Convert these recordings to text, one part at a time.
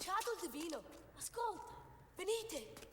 lasciato il divino. Ascolta, venite.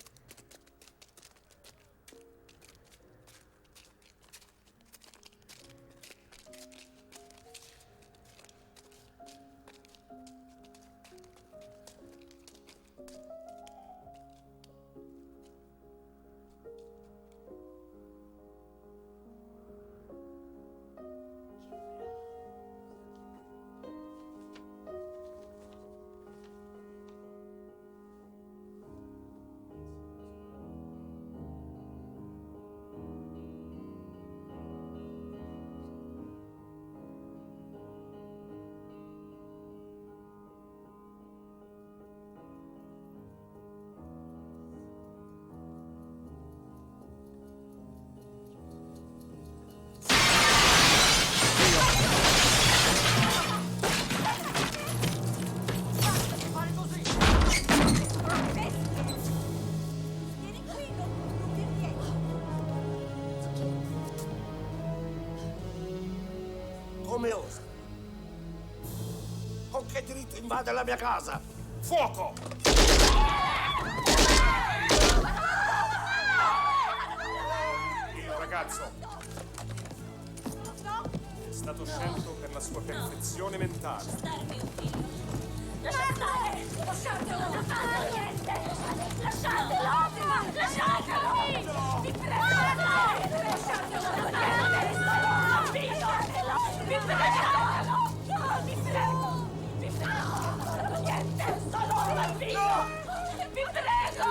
Come osa? Con che diritto invade la mia casa? Fuoco! Il ragazzo è stato scelto per la sua perfezione mentale. Lasciatelo! Lasciatelo! Lasciatelo! Vi prego! Lasciatelo! Vi prego! Vi prego! Vi prego! Niente! Solo un bambino! Vi prego!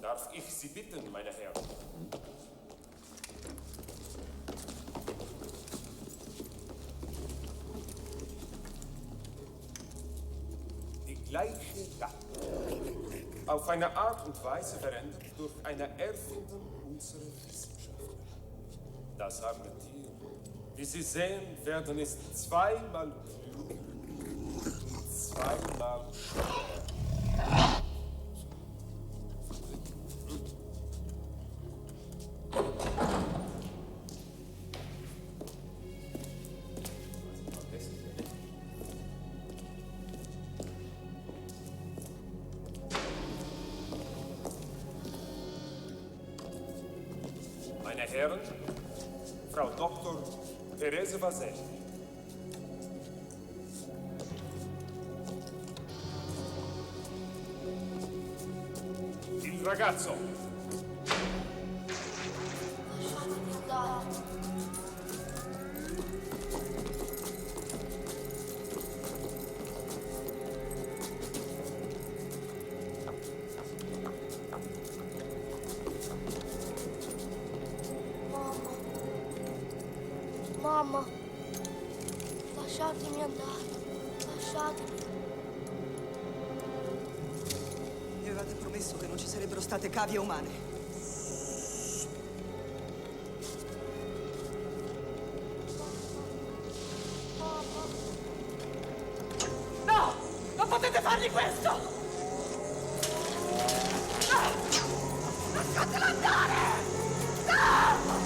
Darf ich Sie bitten, meine Herren? Die gleiche Sache, auf eine Art und Weise verändert durch eine Erfindung unserer Wissenschaftler. Das arme Tier, wie Sie sehen werden, ist zweimal klug, zweimal schwer. Meine Herren, Frau Dr. Therese Vaselli. Il ragazzo. Lasciatemi andare. Mamma, lasciatemi andare, lasciatemi. Mi avevate promesso che non ci sarebbero state cavie umane. Mamma. No! Non potete fargli questo! No! Lasciatelo andare! No!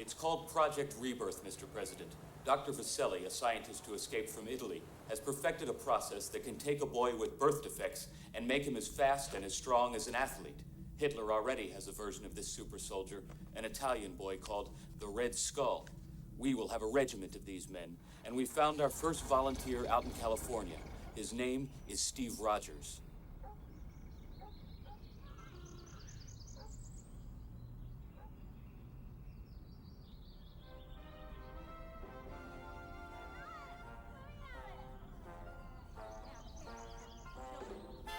It's called Project Rebirth, Mr. President. Dr. Vaselli, a scientist who escaped from Italy, has perfected a process that can take a boy with birth defects and make him as fast and as strong as an athlete. Hitler already has a version of this super soldier, an Italian boy called the Red Skull. We will have a regiment of these men, and we found our first volunteer out in California. His name is Steve Rogers.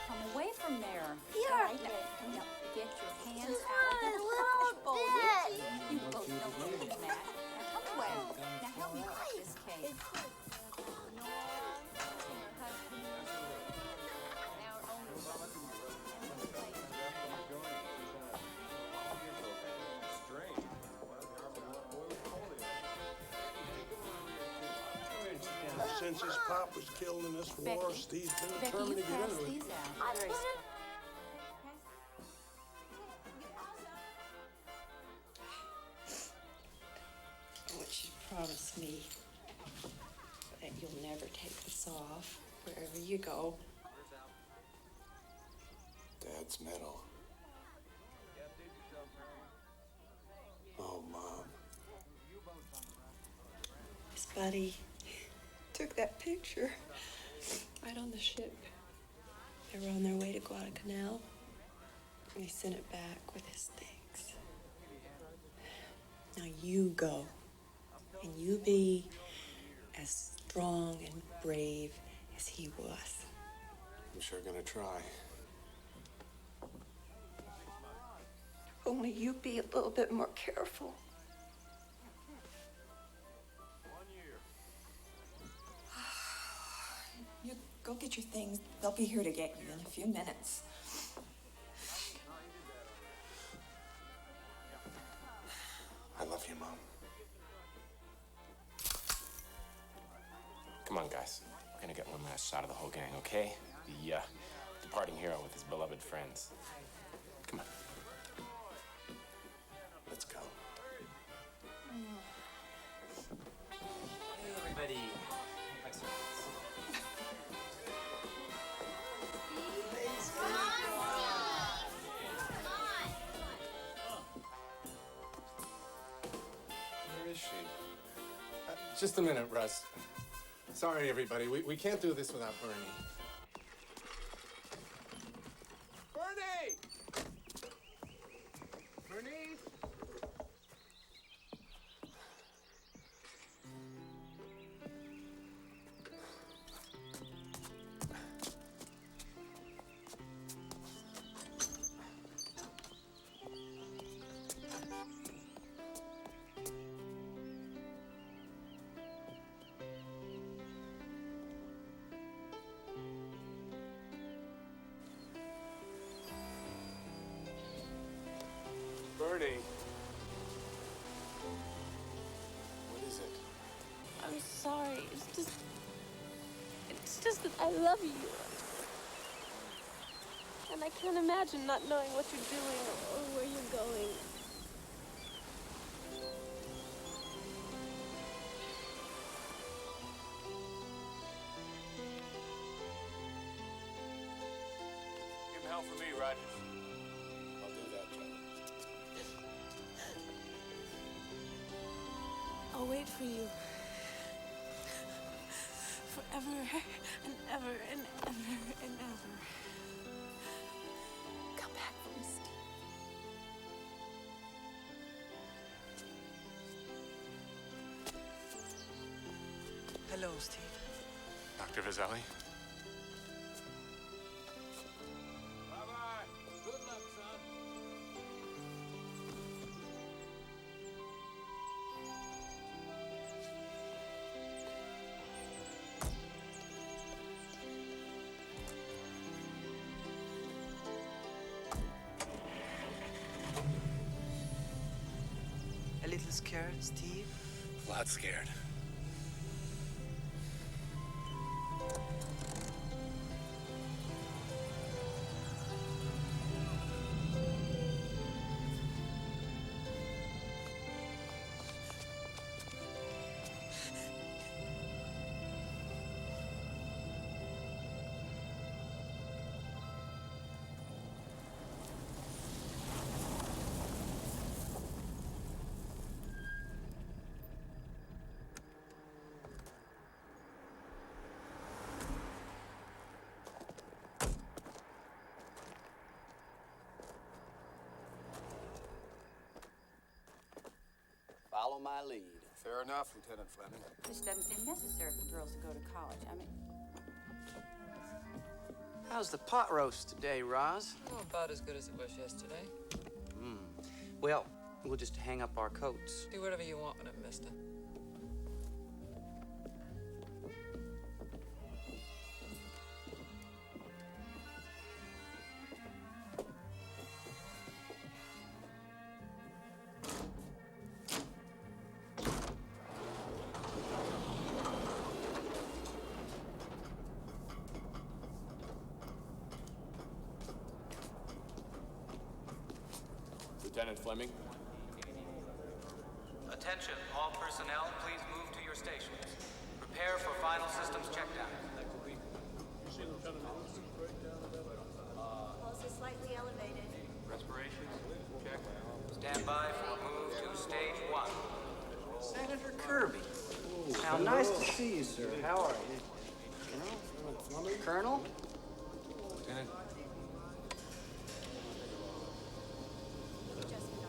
Come away from there. Here. Right there. Now, get your hands Just out of a the little fishbowl. bit. You both know better than that. Now come away. Now help me crack this cake. Since his pop was killed in this war, Becky, Steve's been Becky, determined you to get pass into it. these out. I put it. I want you to promise me that you'll never take this off wherever you go. Dad's medal. Oh, Mom. His buddy took that picture right on the ship. They were on their way to Guadalcanal. And he sent it back with his thanks. Now you go, and you be as strong and brave as he was. I'm sure gonna try. Only you be a little bit more careful. You go get your things. They'll be here to get you in a few minutes. I love you, Mom. Come on, guys. We're gonna get one last shot of the whole gang, okay? The departing hero with his beloved friends. Come on. Let's go. Hey, everybody. Where is she? Just a minute, Russ. Sorry, everybody. We can't do this without Bernie. Bernie! Bernie! Bernie. What is it? I'm sorry. It's just that I love you. And I can't imagine not knowing what you're doing or where you're going. Give him hell for me, Rogers. I'll do that, John. I'll wait for you. Forever and ever and ever and ever. Come back for me, Steve. Hello, Steve. Dr. Vaselli? Bye-bye. Good luck, son. A little scared, Steve? A lot scared. my lead. Fair enough, Lieutenant Fleming. This doesn't seem necessary for girls to go to college. I mean, How's the pot roast today, Roz? Oh, about as good as it was yesterday. Well, we'll just hang up our coats. Do whatever you want with it, mister. Lieutenant Fleming? Attention, all personnel, please move to your stations. Prepare for final systems checkdown. Pulse is slightly elevated. Respirations, check. Stand by for move to stage 1. Senator Kirby. How nice to see you, sir. How are you? Colonel? Lieutenant?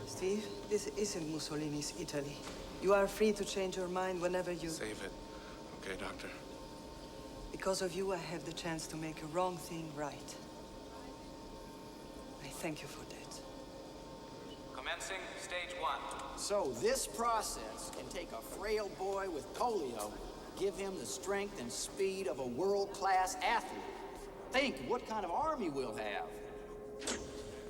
Steve, this isn't Mussolini's Italy. You are free to change your mind whenever you... Save it. Okay, Doctor. Because of you, I have the chance to make a wrong thing right. I thank you for that. Commencing stage 1. So this process can take a frail boy with polio, give him the strength and speed of a world-class athlete. Think what kind of army we'll have.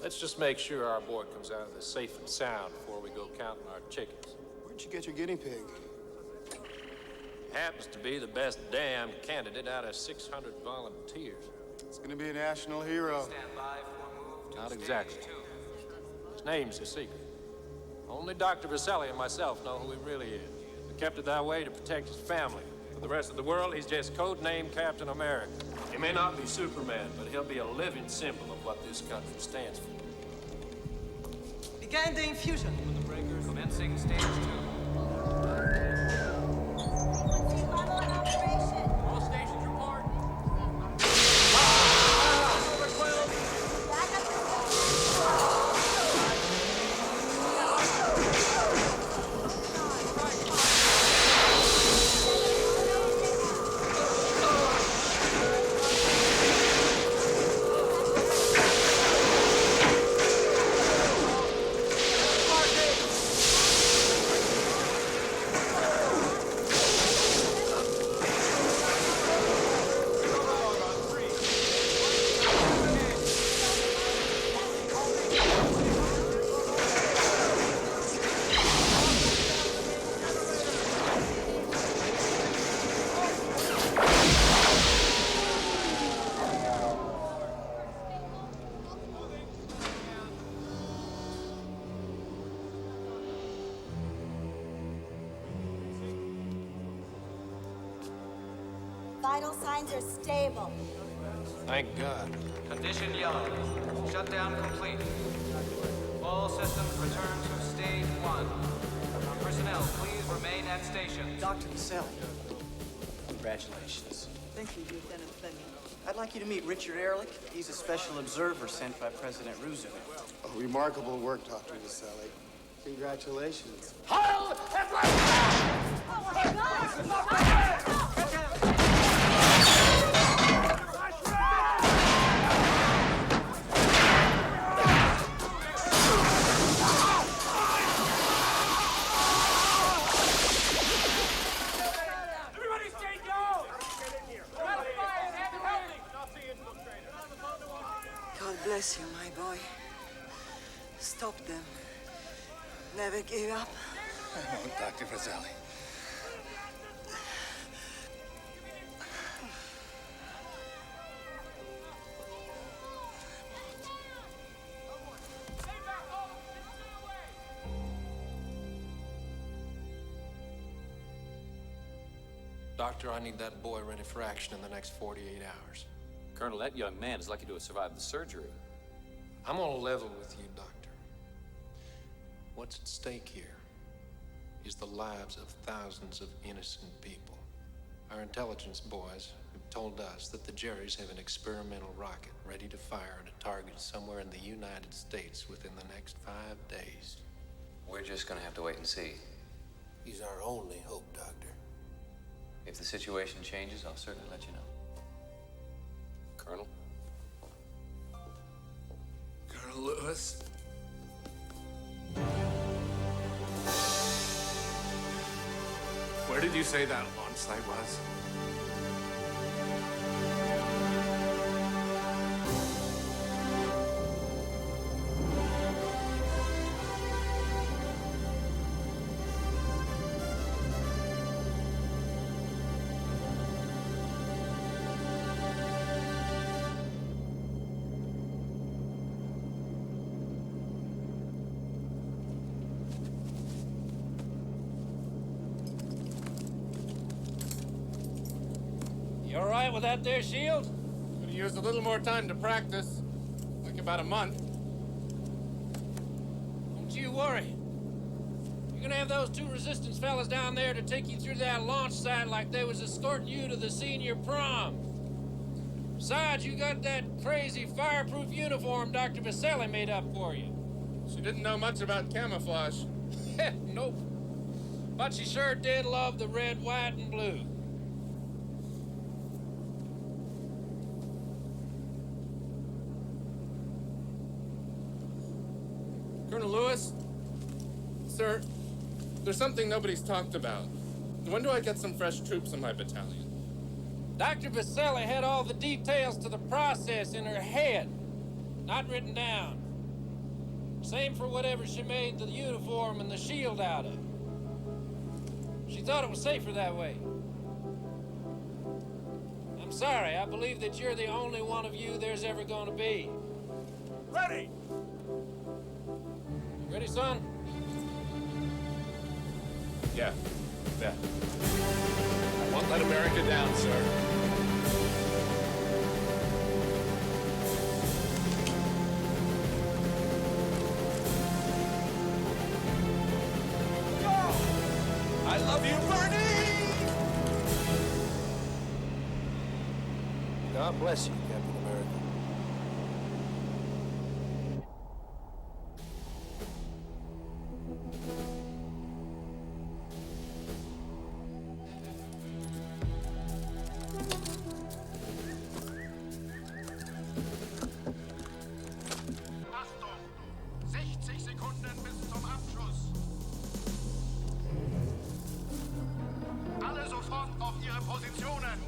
Let's just make sure our boy comes out of this safe and sound before we go counting our chickens. Where'd you get your guinea pig? Happens to be the best damn candidate out of 600 volunteers. It's gonna be a national hero. Stand by for move to Not stage exactly. 2. His name's a secret. Only Dr. Vaselli and myself know who he really is. We kept it that way to protect his family. For the rest of the world, he's just codenamed Captain America. He may not be Superman, but he'll be a living symbol of what this country stands for. Begin the infusion. Commencing stage 2. All stations report. Vital signs are stable. Thank God. Condition yellow. Shutdown complete. All systems return to stage 1. Personnel, please remain at station. Dr. Vaselli, congratulations. Thank you, Lieutenant Fleming. I'd like you to meet Richard Ehrlich. He's a special observer sent by President Roosevelt. Oh, remarkable work, Dr. Vaselli. Congratulations. Oh my God! God bless you, my boy. Stop them. Never give up. I won't, Dr. Vaselli. Doctor, I need that boy ready for action in the next 48 hours. Colonel, that young man is lucky to have survived the surgery. I'm on a level with you, Doctor. What's at stake here is the lives of thousands of innocent people. Our intelligence boys have told us that the Jerrys have an experimental rocket ready to fire at a target somewhere in the United States within the next 5 days. We're just gonna have to wait and see. He's our only hope, Doctor. If the situation changes, I'll certainly let you know. Colonel? Colonel Lewis. Where did you say that launch site was? You all right with that there shield? Could have used a little more time to practice. Like about a month. Don't you worry. You're gonna have those two resistance fellas down there to take you through that launch site like they was escorting you to the senior prom. Besides, you got that crazy fireproof uniform Dr. Vaselli made up for you. She didn't know much about camouflage. Nope. But she sure did love the red, white, and blue. Colonel Lewis? Sir, there's something nobody's talked about. When do I get some fresh troops in my battalion? Dr. Vaselli had all the details to the process in her head, not written down. Same for whatever she made the uniform and the shield out of. She thought it was safer that way. I'm sorry, I believe that you're the only one of you there's ever going to be. Ready! Ready, son? Yeah, bet. I won't let America down, sir. I love you, Bernie! God bless you, Captain America. Achtung! 60 Sekunden bis zum Abschuss. Alle sofort auf ihre Positionen.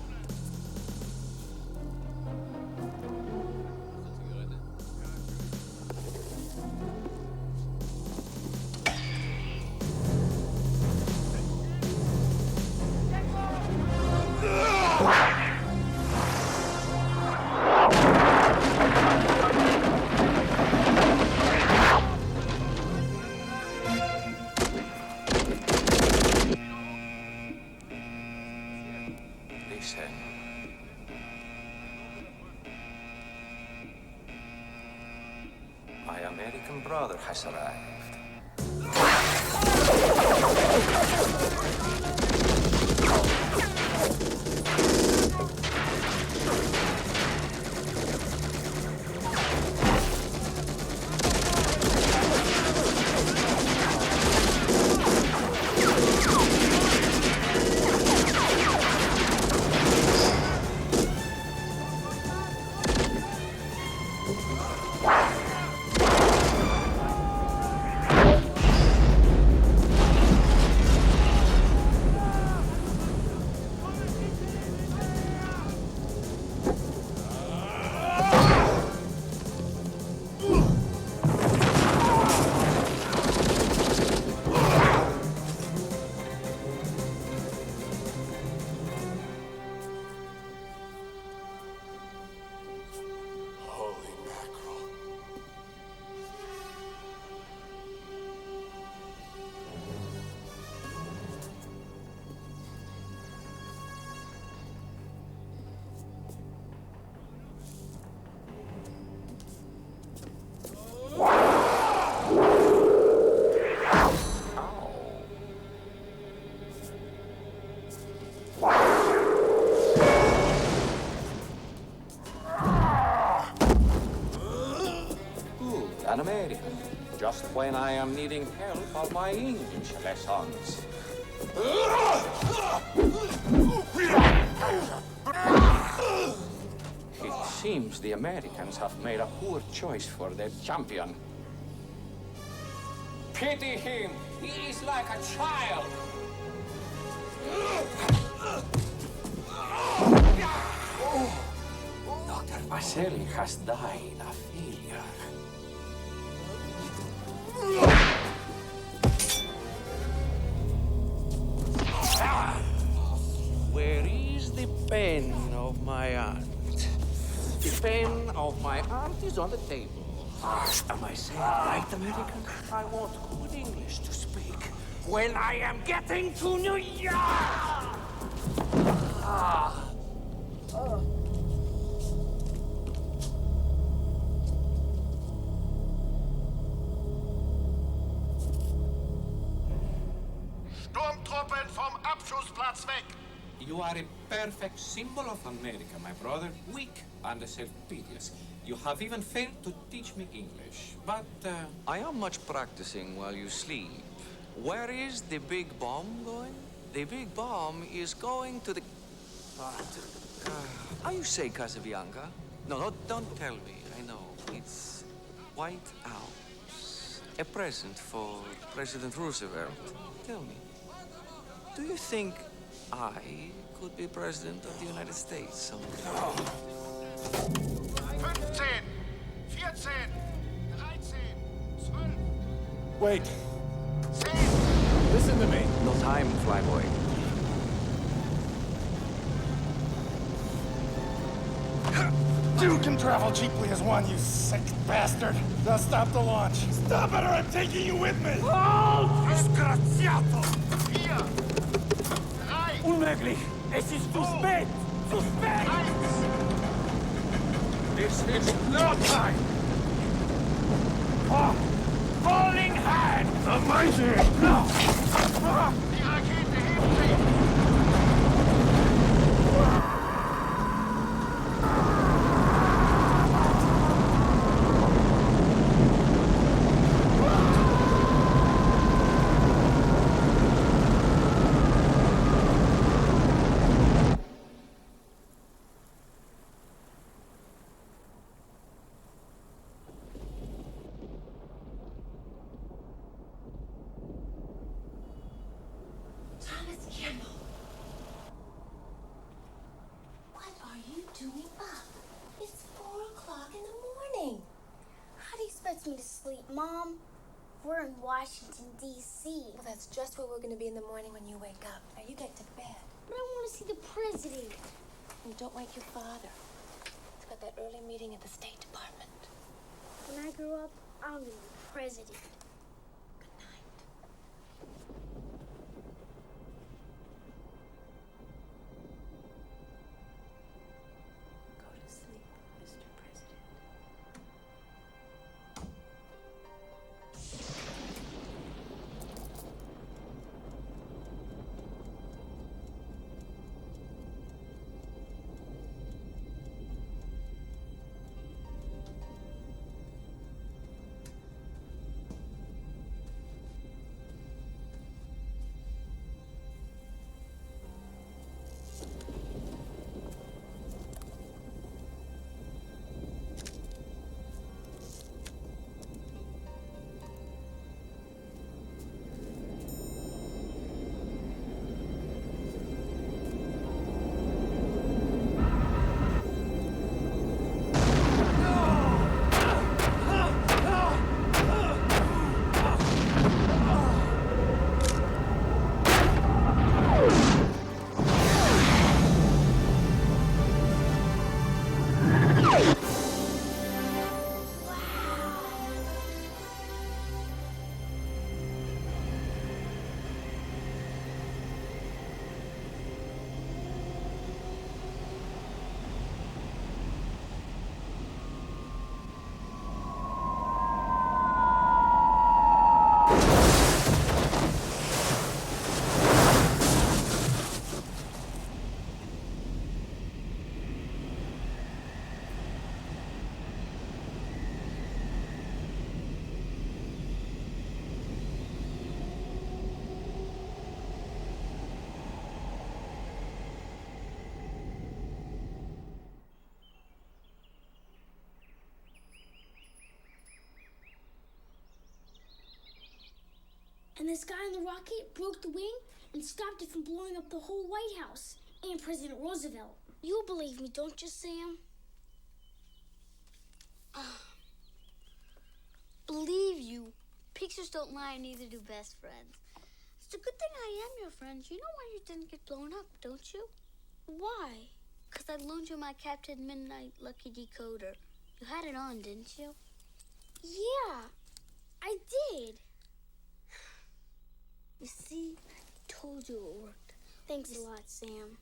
My American brother has arrived. An American, just when I am needing help of my English lessons. It seems the Americans have made a poor choice for their champion. Pity him! He is like a child! Dr. Vaselli has died a failure. Where is the pen of my aunt? The pen of my aunt is on the table. Am I saying right, American? I want good English to speak when I am getting to New York! Sturmtruppen vom Abschussplatz weg! You are a perfect symbol of America, my brother. Weak and self-piteous. You have even failed to teach me English, but... I am much practicing while you sleep. Where is the big bomb going? The big bomb is going to the... how you say Casabianca? No, don't tell me. I know. It's White House. A present for President Roosevelt. Tell me, do you think I could be president of the United States someday? 15, 14, 13, 12. Wait. Listen to me. No time, flyboy. You can travel cheaply as one, you sick bastard. Now stop the launch. Stop it or I'm taking you with me. Halt! Disgraziato! 4, 3, Unmöglich. Es ist zu spät. Zu spät. 1. This is no time. Oh, falling hand. Amazing. No. Die Rakete hebt sich! Me to sleep, Mom. We're in Washington, D.C. Well, that's just where we're going to be in the morning when you wake up. Now, you get to bed. But I want to see the president. And don't wake your father. He's got that early meeting at the State Department. When I grow up, I'm going to be president. this guy in the rocket broke the wing and stopped it from blowing up the whole White House and President Roosevelt. You believe me, don't you, Sam? Believe you. Pictures don't lie, and neither do best friends. It's a good thing I am your friend. You know why you didn't get blown up, don't you? Why? Because I loaned you my Captain Midnight Lucky Decoder. You had it on, didn't you? Yeah, I did. You see, I told you it worked. Thanks a lot, Sam.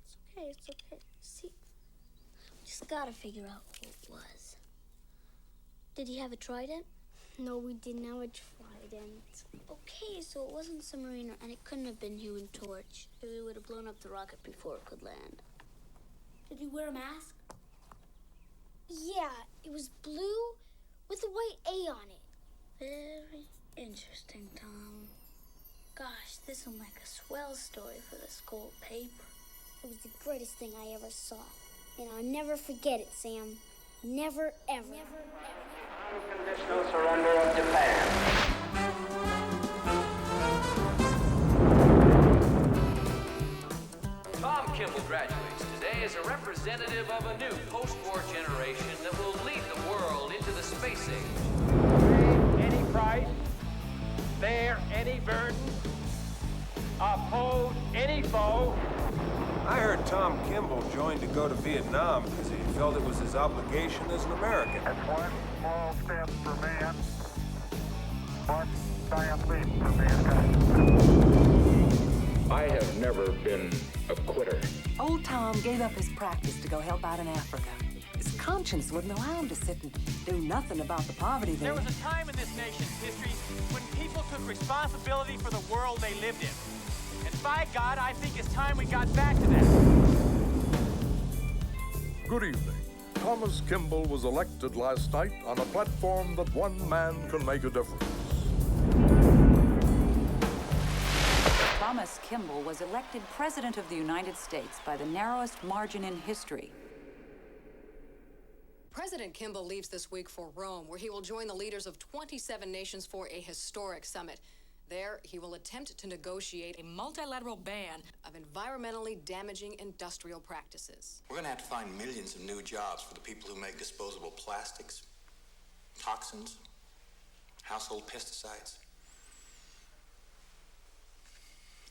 It's okay. See, we just gotta figure out who it was. Did he have a trident? No, we didn't have a trident. Okay, so it wasn't Submariner, and it couldn't have been Human Torch. He would have blown up the rocket before it could land. Did he wear a mask? Yeah, it was blue with a white A on it. Very interesting, Tom. Gosh, this will make a swell story for the school paper. It was the greatest thing I ever saw. And I'll never forget it, Sam. Never, ever. Never, ever. Unconditional surrender of Japan. Tom Kimball graduates today as a representative of a new post-war generation that will lead the world into the space age. Pay any price, bear any burden, oppose any foe. I heard Tom Kimball joined to go to Vietnam because he felt it was his obligation as an American. That's one small step for man, one giant leap for mankind. I have never been a quitter. Old Tom gave up his practice to go help out in Africa. His conscience wouldn't allow him to sit and do nothing about the poverty there. There was a time in this nation's history when people took responsibility for the world they lived in. And by God, I think it's time we got back to that. Good evening. Thomas Kimball was elected last night on a platform that one man can make a difference. Thomas Kimball was elected President of the United States by the narrowest margin in history. President Kimball leaves this week for Rome, where he will join the leaders of 27 nations for a historic summit. There, he will attempt to negotiate a multilateral ban of environmentally damaging industrial practices. We're going to have to find millions of new jobs for the people who make disposable plastics, toxins, household pesticides.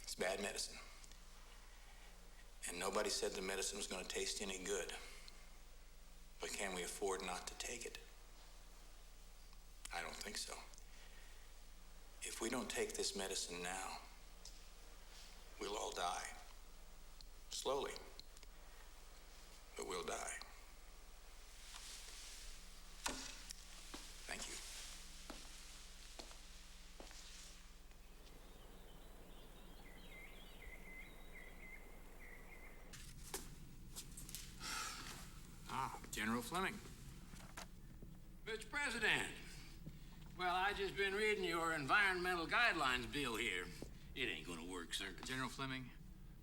It's bad medicine. And nobody said the medicine was going to taste any good. But can we afford not to take it? I don't think so. If we don't take this medicine now, we'll all die. Slowly. But we'll die. Thank you. General Fleming. Mr. President, well, I just been reading your environmental guidelines bill here. It ain't gonna work, sir. General Fleming,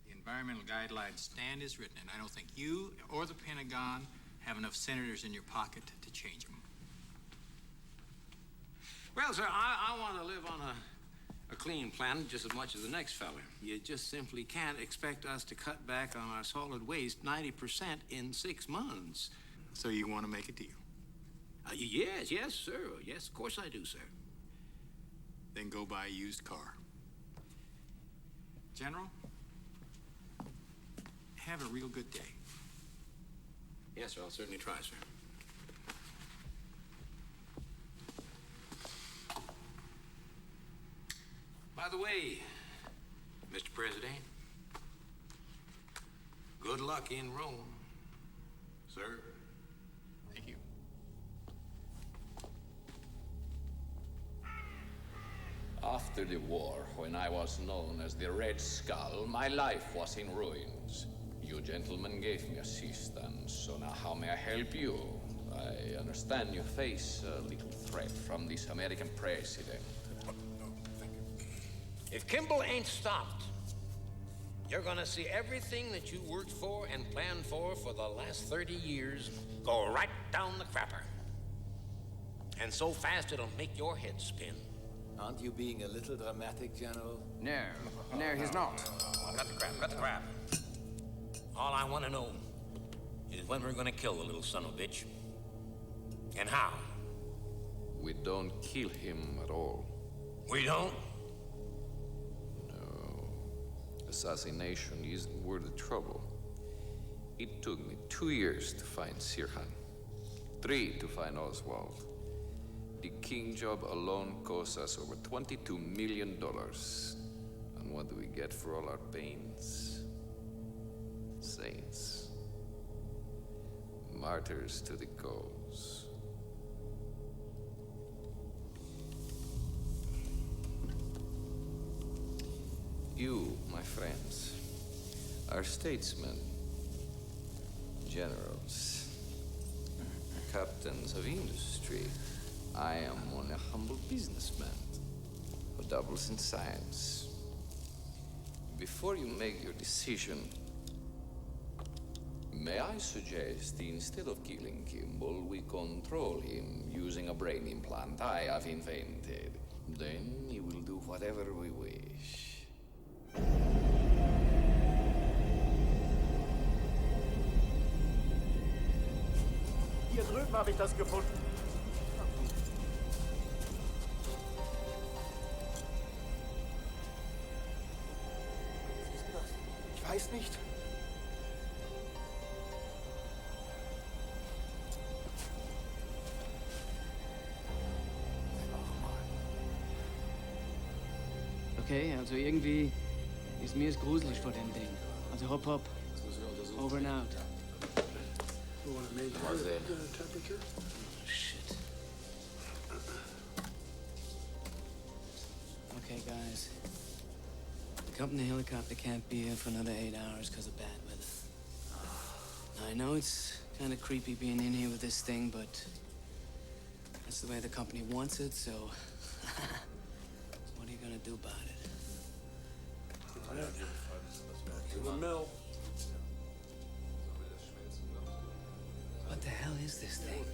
the environmental guidelines stand as written, and I don't think you or the Pentagon have enough senators in your pocket to change them. Well, sir, I want to live on a clean planet just as much as the next fella. You just simply can't expect us to cut back on our solid waste 90% in 6 months. So you want to make a deal? Yes, sir. Yes, of course I do, sir. Then go buy a used car. General, have a real good day. Yes, sir, I'll certainly try, sir. By the way, Mr. President, good luck in Rome, sir. Thank you. After the war, when I was known as the Red Skull, my life was in ruins. You gentlemen gave me assistance, so now how may I help you? I understand you face a little threat from this American president. If Kimball ain't stopped, you're gonna see everything that you worked for and planned for the last 30 years go right down the crapper. And so fast it'll make your head spin. Aren't you being a little dramatic, General? No, he's not. Cut the crap. All I want to know is when we're gonna kill the little son of a bitch. And how. We don't kill him at all. We don't? No. Assassination isn't worth the trouble. It took me 2 years to find Sirhan, 3 to find Oswald. The king job alone cost us over $22 million. And what do we get for all our pains? Saints. Martyrs to the cause. You, my friends, are statesmen, generals, captains of industry. I am only a humble businessman who doubles in science. Before you make your decision, may I suggest instead of killing Kimball, we control him using a brain implant I have invented. Then he will do whatever we wish. Hier drüben habe ich das gefunden. Ich weiß nicht. Okay, also irgendwie ist mir gruselig vor dem Ding. Also hopp. Over and out. Shit. Okay, guys. The company helicopter can't be here for another 8 hours because of bad weather. Now, I know it's kind of creepy being in here with this thing, but that's the way the company wants it, so what are you gonna do about it? To the mill. What the hell is this thing?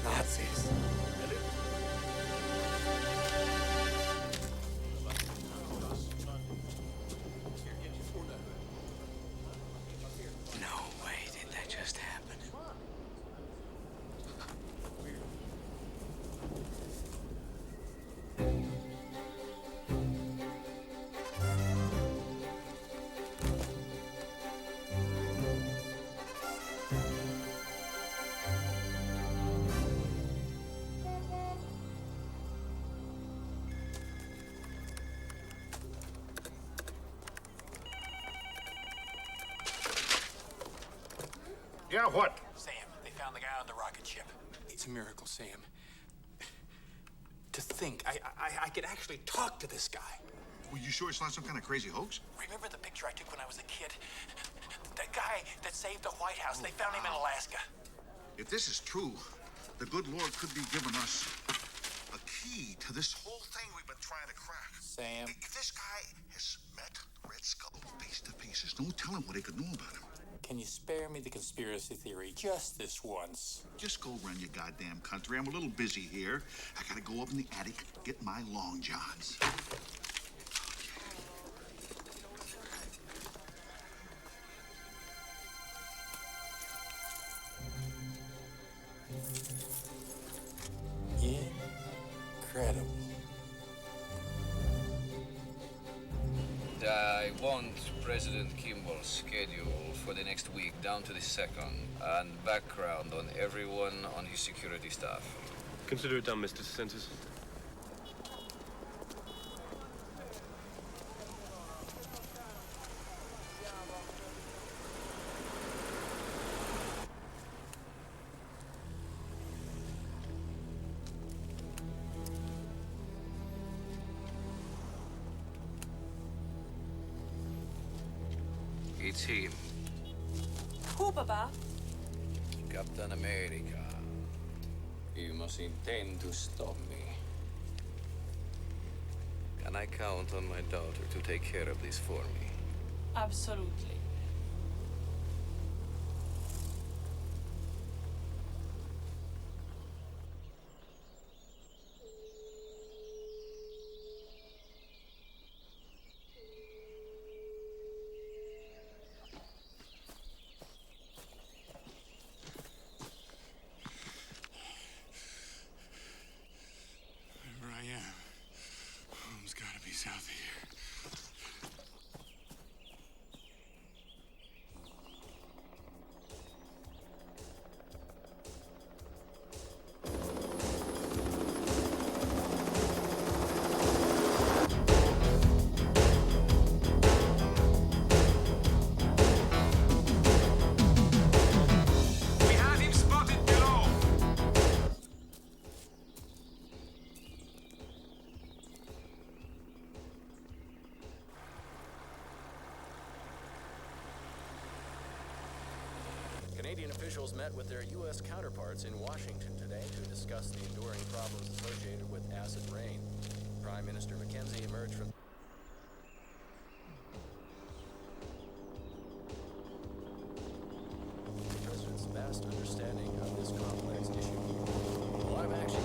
Nazis. No way did that just happen. Yeah, what? Sam, they found the guy on the rocket ship. It's a miracle, Sam. To think, I could actually talk to this guy. Well, you sure it's not some kind of crazy hoax? Remember the picture I took when I was a kid? That guy that saved the White House, they found him in Alaska. If this is true, the good Lord could be giving us a key to this whole thing we've been trying to crack. Sam. If this guy has met Red Skull face to face, there's no telling what he could know about him. Can you spare me the conspiracy theory just this once? Just go run your goddamn country. I'm a little busy here. I gotta go up in the attic, get my long johns. Incredible. I want President Kimball's schedule for the next week down to the second, and background on everyone on his security staff. Consider it done, Mr. De Santis. It's him. Who, Baba? Capitán América. You must intend to stop me. Can I count on my daughter to take care of this for me? Absolutely. Wherever I am, home's gotta be south of here. We have him spotted below. Canadian officials met with their U.S. counterparts in Washington today to discuss the enduring problems associated with acid rain. Prime Minister Mackenzie emerged from the president's vast understanding of this complex issue. A lot of action.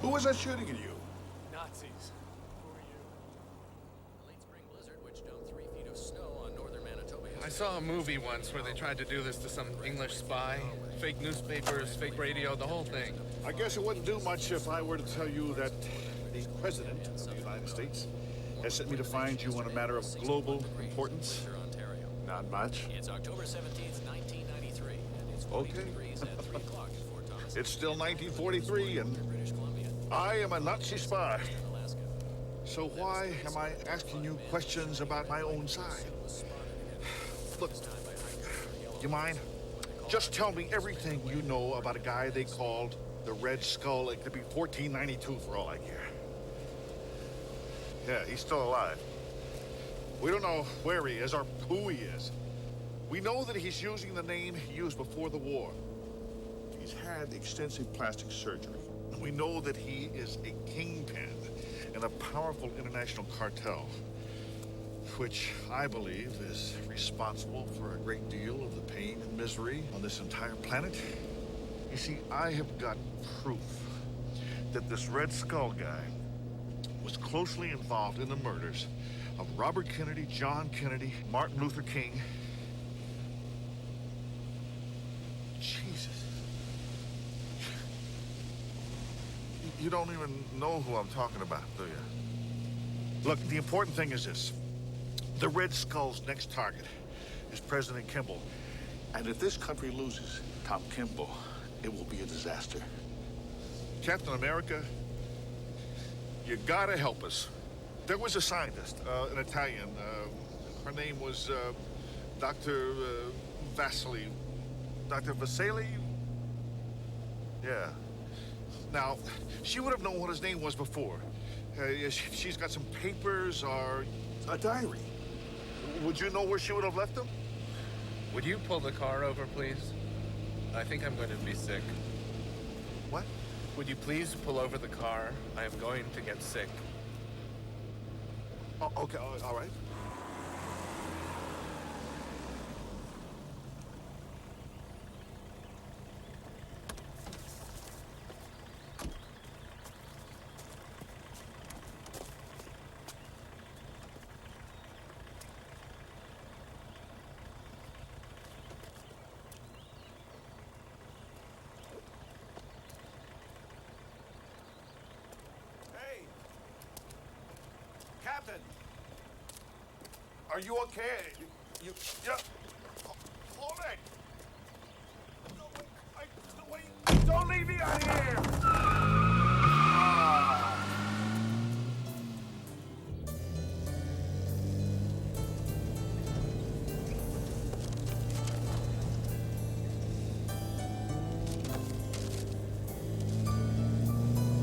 Who was that shooting at you? Nazis. Who are you? A late spring blizzard which dumped 3 feet of snow on northern Manitoba. I saw a movie once where they tried to do this to some English spy. Fake newspapers, fake radio, the whole thing. I guess it wouldn't do much if I were to tell you that the President of the United States has sent me to find you on a matter of global importance. Not much. It's October 17th, 1993, and it's 42 degrees at 3 o'clock in Fort Thomas. It's still 1943, and I am a Nazi spy. So why am I asking you questions about my own side? Look, you mind? Just tell me everything you know about a guy they called the Red Skull. It could be 1492 for all I care. Yeah, he's still alive. We don't know where he is or who he is. We know that he's using the name he used before the war. He's had extensive plastic surgery. We know that he is a kingpin in a powerful international cartel, which I believe is responsible for a great deal of the pain and misery on this entire planet. You see, I have got proof that this Red Skull guy was closely involved in the murders of Robert Kennedy, John Kennedy, Martin Luther King. Jesus. You don't even know who I'm talking about, do you? Look, the important thing is this. The Red Skull's next target is President Kimball. And if this country loses Tom Kimball, it will be a disaster. Captain America, you gotta help us. There was a scientist, an Italian. Her name was Dr. Vaselli. Dr. Vaselli? Yeah. Now, she would have known what his name was before. She's got some papers or a diary. Would you know where she would have left them? Would you pull the car over, please? I think I'm going to be sick. What? Would you please pull over the car? I am going to get sick. Oh, okay, all right. Captain, are you okay? Yeah. Hold it. No, wait, don't leave me out here.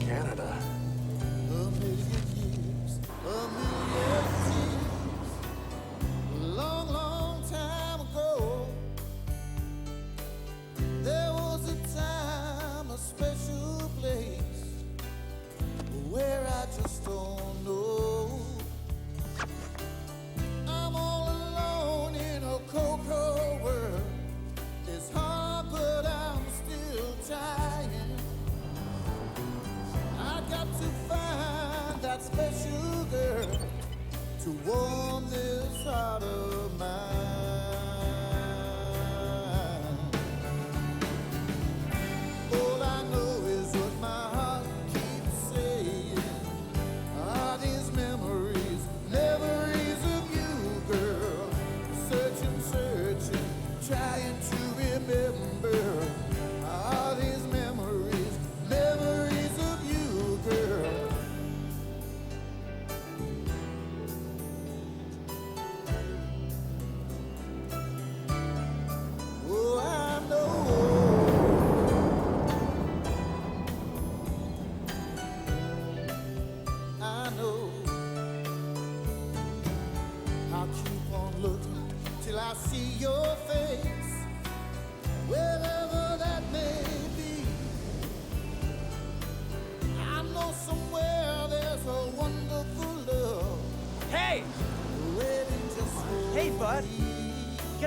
Canada.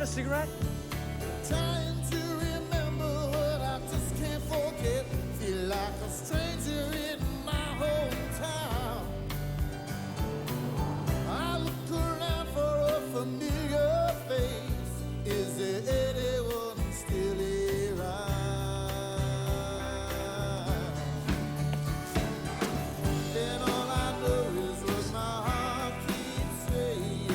Cigarette? Trying to remember what I just can't forget. Feel like a stranger in my hometown. I look around for a familiar face. Is there anyone still around? Then all I know is what my heart keeps saying.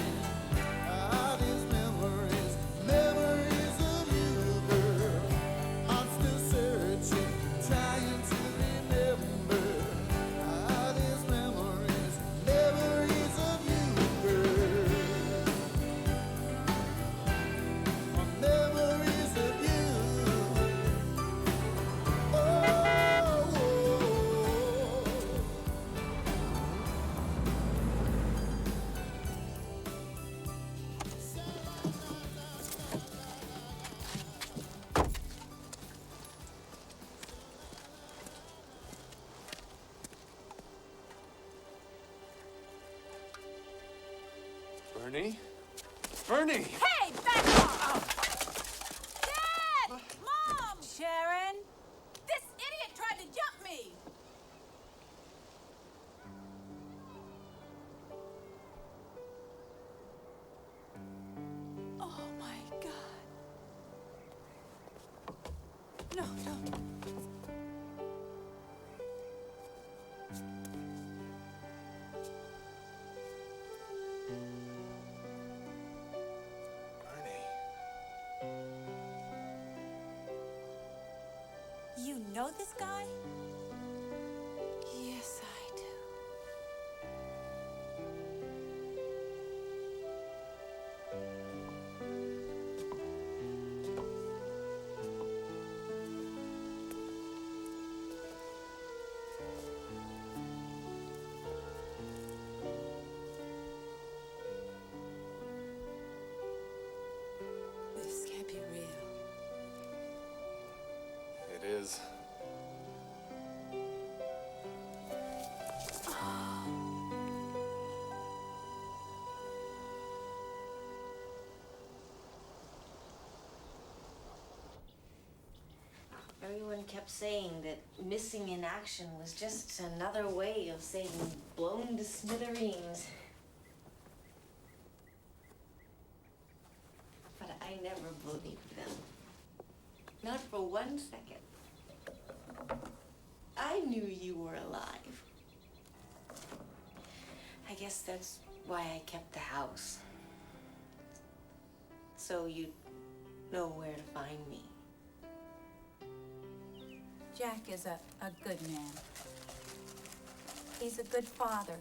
Bernie? Bernie! Hey, back off! Dad! Mom! Sharon? know this guy? Yes, I do. This can't be real. It is. Everyone kept saying that missing in action was just another way of saying blown to smithereens. But I never believed them. Not for 1 second. I knew you were alive. I guess that's why I kept the house. So you'd know where to find me. Jack is a good man. He's a good father.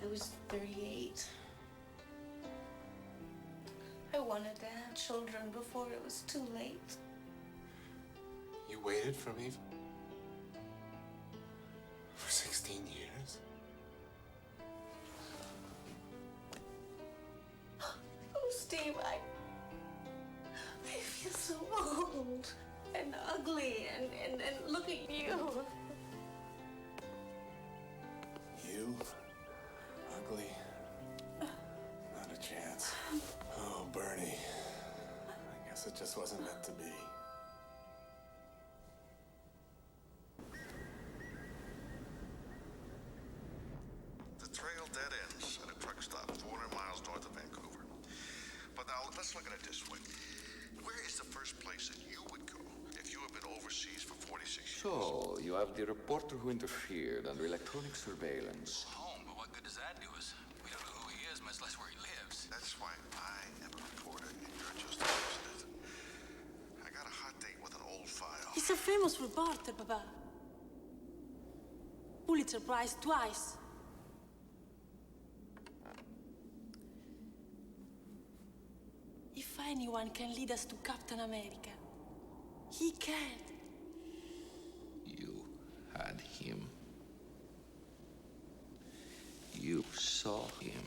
I was 38. I wanted to have children before it was too late. You waited for me for 16 years? Oh, Steve, I feel so old and ugly, and look at you. You? Ugly? Not a chance. Oh, Bernie. I guess it just wasn't meant to be. The trail dead ends at a truck stop 400 miles north of Vancouver. But now, let's look at it this way. Where is the first place that you would go if you had been overseas for 46 years? So, you have the reporter who interfered under electronic surveillance. Home, but what good does that do us? We don't know who he is, much less where he lives. That's why I am a reporter and you're just a visitor. I got a hot date with an old file. He's a famous reporter, Papa. Pulitzer Prize twice. If anyone can lead us to Captain America, he can. You had him. You saw him.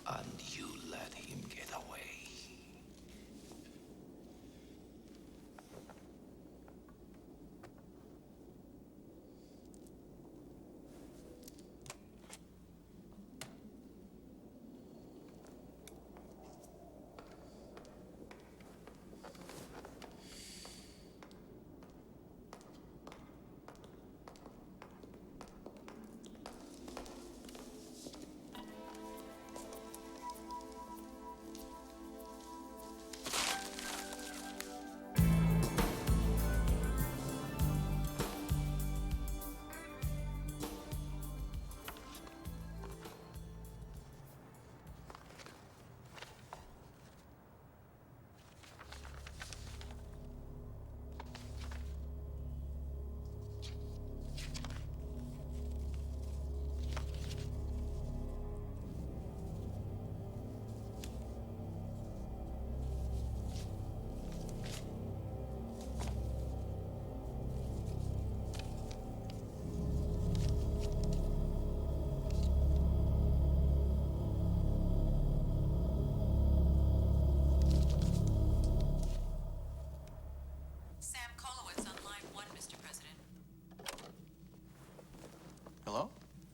And you let him get away. Hello?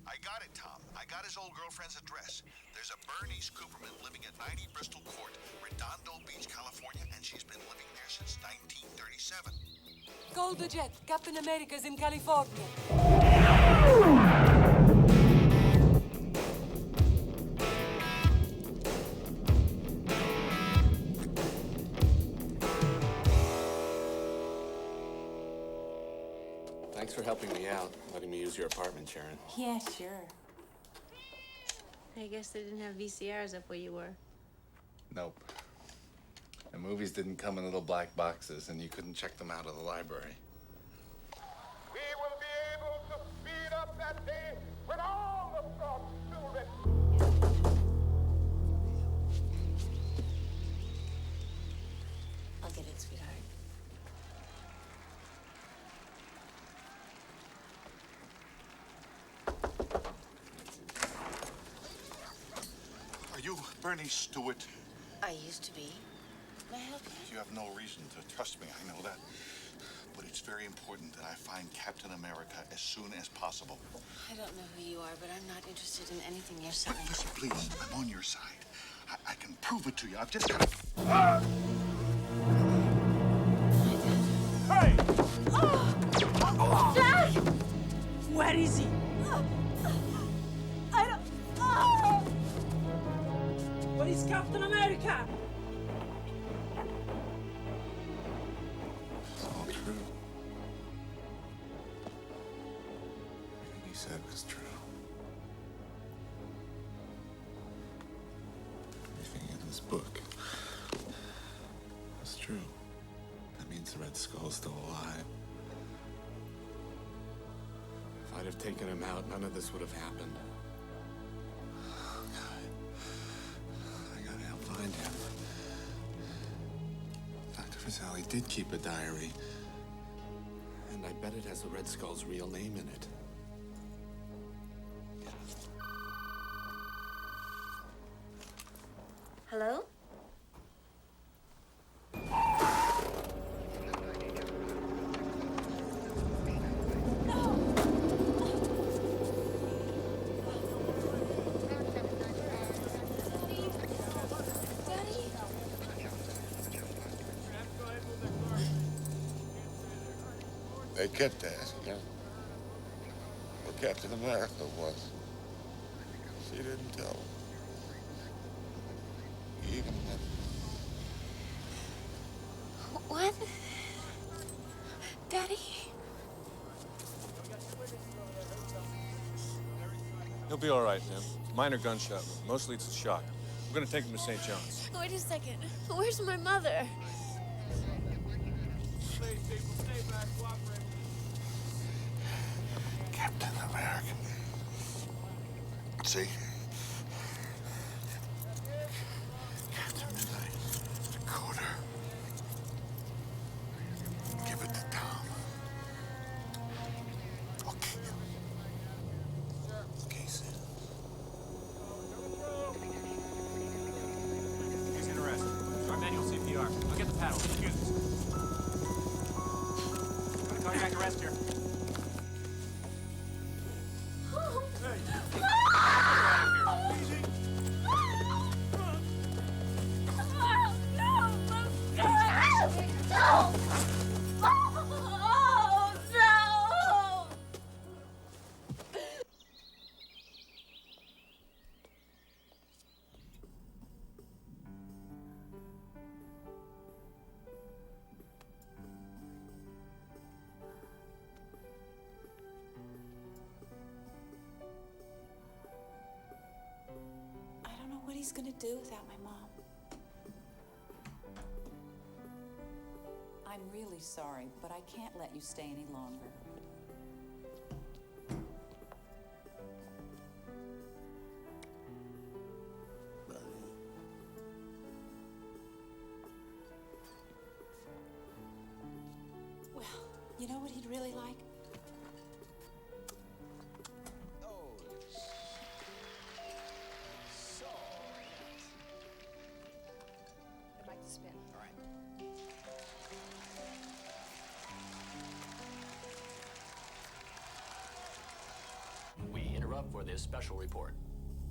I got it, Tom. I got his old girlfriend's address. There's a Bernice Cooperman living at 90 Bristol Court, Redondo Beach, California, and she's been living there since 1937. Call the jet. Captain America's in California. Thanks for helping me out, letting me use your apartment, Sharon. Yeah, sure. I guess they didn't have VCRs up where you were. Nope. The movies didn't come in little black boxes, and you couldn't check them out of the library. We will be able to speed up that day when all the Scots children. I'll get it, sweetheart. Are you Bernie Stewart? I used to be. May I help you? You have no reason to trust me, I know that. But it's very important that I find Captain America as soon as possible. I don't know who you are, but I'm not interested in anything you're saying. Listen, please, I'm on your side. I can prove it to you. I've just got to... Hey! Dad! Where is he? I don't... Where is Captain America? It's all true. Everything he said was true. Everything in this book was true. That means the Red Skull's still alive. If I'd have taken him out, none of this would have happened. Oh, God. I gotta help find him. Dr. Vaselli did keep a diary. And I bet it has the Red Skull's real name in it. Hello? They kept asking her where Captain America was. She didn't tell them. Even then. What? Daddy? He'll be all right, Tim. Minor gunshot wound. Mostly it's a shock. We're gonna take him to St. John's. Wait a second. Where's my mother? Captain America. See? Captain Midnight. Dakota. Give it to Tom. Okay. Okay, Sam. He's in arrest. Start manual CPR. I'll get the paddle. Excuse us. Gonna cardiac arrest here. What he's gonna do without my mom. I'm really sorry, but I can't let you stay any longer. Well, you know what he'd really like? For this special report.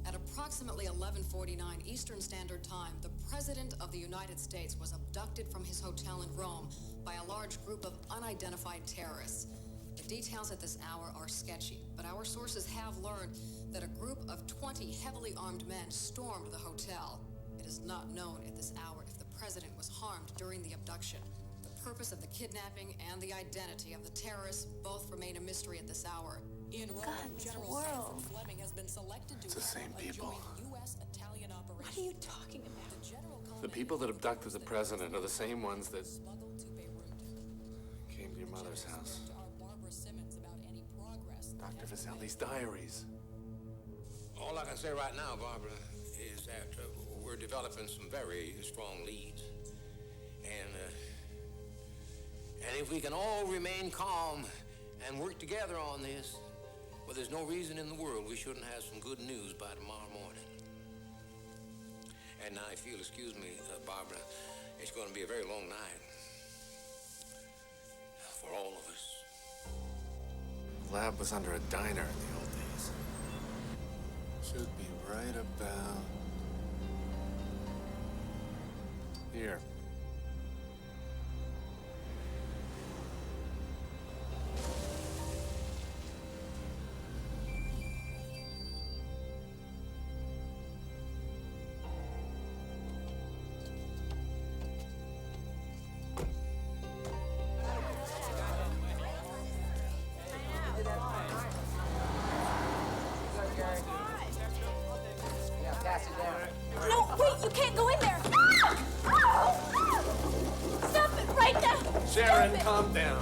At approximately 11:49 Eastern Standard Time, the President of the United States was abducted from his hotel in Rome by a large group of unidentified terrorists. The details at this hour are sketchy, but our sources have learned that a group of 20 heavily armed men stormed the hotel. It is not known at this hour if the President was harmed during the abduction. The purpose of the kidnapping and the identity of the terrorists both remain a mystery at this hour. In Rome, General Sanford Fleming has been selected to It's the same people. U.S.-Italian operation. What are you talking about? The people that abducted the president are the same ones that came to your mother's house. Dr. Vaselli's diaries. All I can say right now, Barbara, is that we're developing some very strong leads. And if we can all remain calm and work together on this, well, there's no reason in the world we shouldn't have some good news by tomorrow morning. And now, if you'll excuse me, Barbara, it's going to be a very long night for all of us. The lab was under a diner in the old days. Should be right about here. No, wait, you can't go in there. Stop it right now. Sharon, calm down.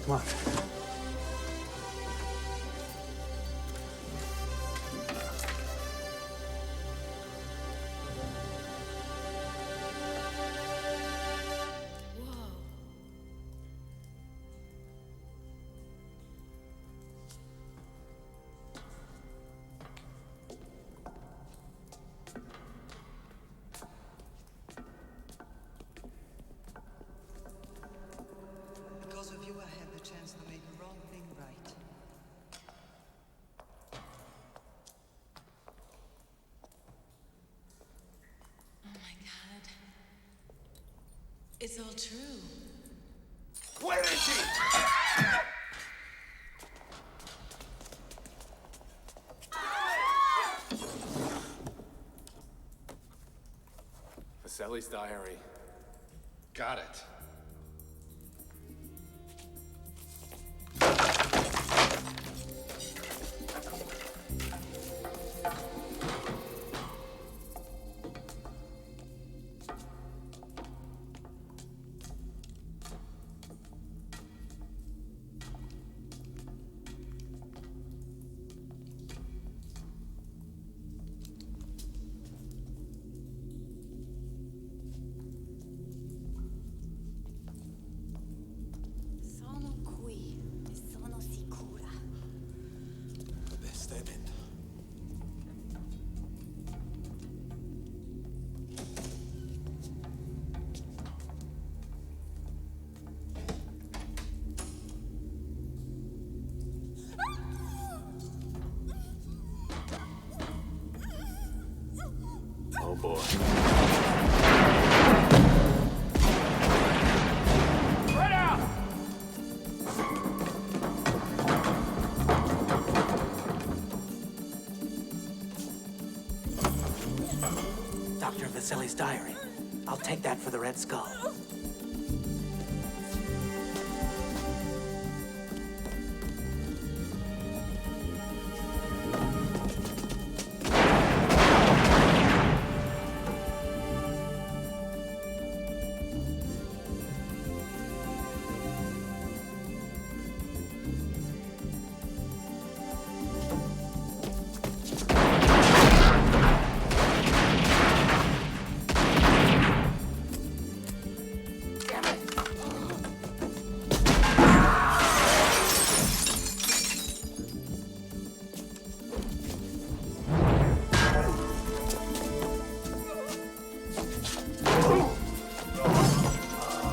Come on. Because of you, I have the chance to make the wrong thing right. Oh my God. It's all true. Where is she? Vaselli's diary. Got it. Sono qui e sono sicura. Bestemmen. Oh boy. Right out! Dr. Vaselli's diary. I'll take that for the Red Skull.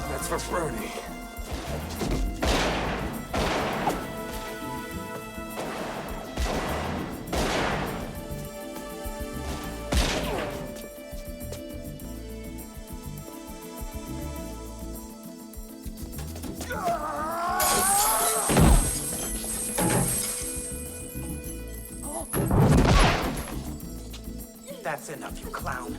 That's for Bernie. That's enough, you clown.